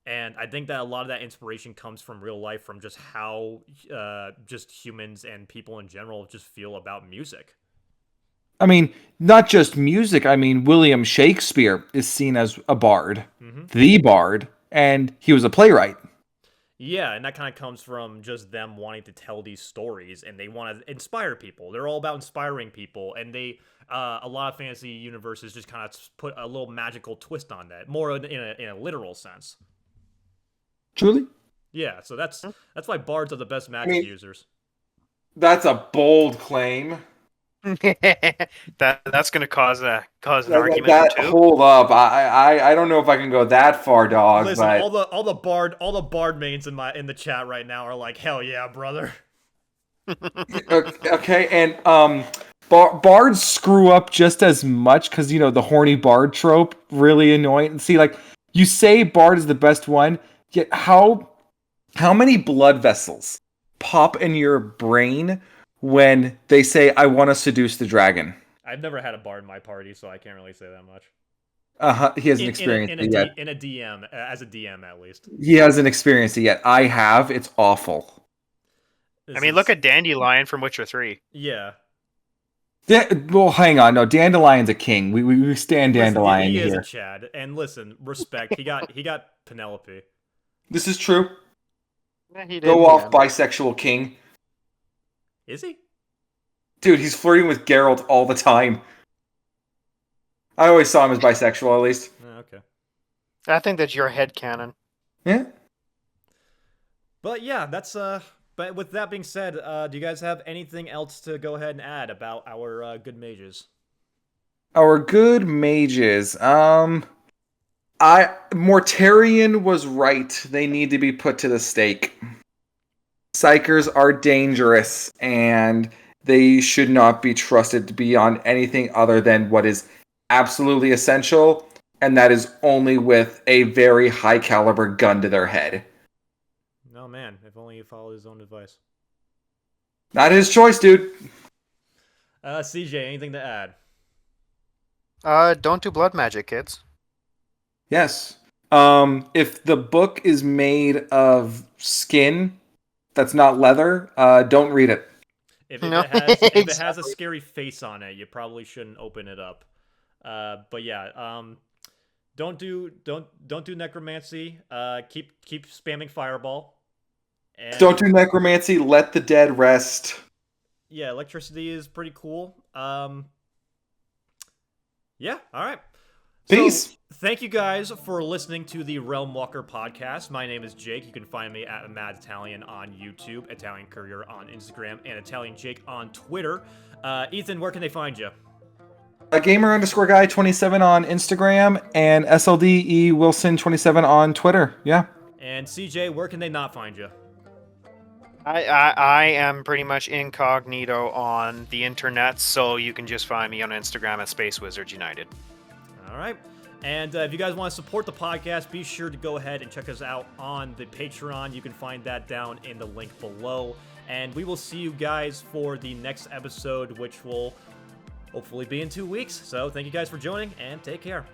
[SPEAKER 1] And I think that a lot of that inspiration comes from real life, from just how just humans and people in general just feel about music.
[SPEAKER 3] I mean, not just music. I mean, William Shakespeare is seen as a bard,
[SPEAKER 1] Hmm.
[SPEAKER 3] the bard, and he was a playwright.
[SPEAKER 1] Yeah, and that kind of comes from just them wanting to tell these stories, and they want to inspire people. They're all about inspiring people, and they a lot of fantasy universes just kind of put a little magical twist on that, more in a literal sense.
[SPEAKER 3] Truly?
[SPEAKER 1] Yeah, so that's why bards are the best
[SPEAKER 3] I
[SPEAKER 1] magic
[SPEAKER 3] mean,
[SPEAKER 1] users.
[SPEAKER 3] that's a bold claim.
[SPEAKER 2] That's going to cause an
[SPEAKER 3] That, that,
[SPEAKER 2] argument or
[SPEAKER 3] that-
[SPEAKER 2] two.
[SPEAKER 3] hold up. I don't know if I can go that far, dog,
[SPEAKER 1] Listen,
[SPEAKER 3] but
[SPEAKER 1] all the bard mains in the chat right now are like, hell yeah, brother.
[SPEAKER 3] okay, and bards screw up just as much because the horny bard trope really annoying. See, like you say, bard is the best one, yet how many blood vessels pop in your brain when they say, "I want to seduce the dragon"?
[SPEAKER 1] I've never had a bard in my party, so I can't really say that much.
[SPEAKER 3] He hasn't experienced it yet.
[SPEAKER 1] In a DM as a DM at least.
[SPEAKER 3] He hasn't experienced it yet. I have. It's awful.
[SPEAKER 1] This
[SPEAKER 2] I mean,
[SPEAKER 1] is,
[SPEAKER 2] look at Dandelion from Witcher 3.
[SPEAKER 1] yeah.
[SPEAKER 3] Well, hang on. No, Dandelion's a king. We stand
[SPEAKER 1] Listen,
[SPEAKER 3] Dandelion
[SPEAKER 1] he is a
[SPEAKER 3] here.
[SPEAKER 1] Chad, and listen, respect. He got Penelope.
[SPEAKER 3] This is true.
[SPEAKER 2] Yeah, he did.
[SPEAKER 3] Go off, bisexual king.
[SPEAKER 1] Is he?
[SPEAKER 3] Dude, he's flirting with Geralt all the time. I always saw him as bisexual, at least.
[SPEAKER 1] Oh, okay.
[SPEAKER 2] I think that's your headcanon.
[SPEAKER 3] Yeah.
[SPEAKER 1] But yeah, that's But with that being said, do you guys have anything else to go ahead and add about our good mages?
[SPEAKER 3] Our good mages. Mortarion was right. They need to be put to the stake. Psychers are dangerous, and they should not be trusted to be on anything other than what is absolutely essential, and that is only with a very high caliber gun to their head.
[SPEAKER 1] No man, if only he followed his own advice.
[SPEAKER 3] Not his choice, dude.
[SPEAKER 1] CJ, anything to add?
[SPEAKER 2] Don't do blood magic, kids.
[SPEAKER 3] Yes. If the book is made of skin that's not leather, don't read it.
[SPEAKER 1] If
[SPEAKER 2] No,
[SPEAKER 1] it has a
[SPEAKER 2] exactly.
[SPEAKER 1] scary face on it, you probably shouldn't open it up. But yeah, don't do necromancy. Keep spamming fireball. And
[SPEAKER 3] Don't do necromancy. Let the dead rest.
[SPEAKER 1] yeah, electricity is pretty cool. Yeah, all right.
[SPEAKER 3] Peace.
[SPEAKER 1] So, thank you guys for listening to the Realm Walker podcast. My name is Jake. You can find me at Mad Italian on YouTube, Italian Courier on Instagram, and Italian Jake on Twitter. Ethan, where can they find you?
[SPEAKER 3] Gamer_guy27 on Instagram and SLDE Wilson27 on Twitter. Yeah.
[SPEAKER 1] And CJ, where can they not find you?
[SPEAKER 2] I am pretty much incognito on the internet, so you can just find me on Instagram at Space Wizards United.
[SPEAKER 1] All right. And if you guys want to support the podcast, be sure to go ahead and check us out on the Patreon. You can find that down in the link below. and we will see you guys for the next episode, which will hopefully be in 2 weeks. So thank you guys for joining, and take care.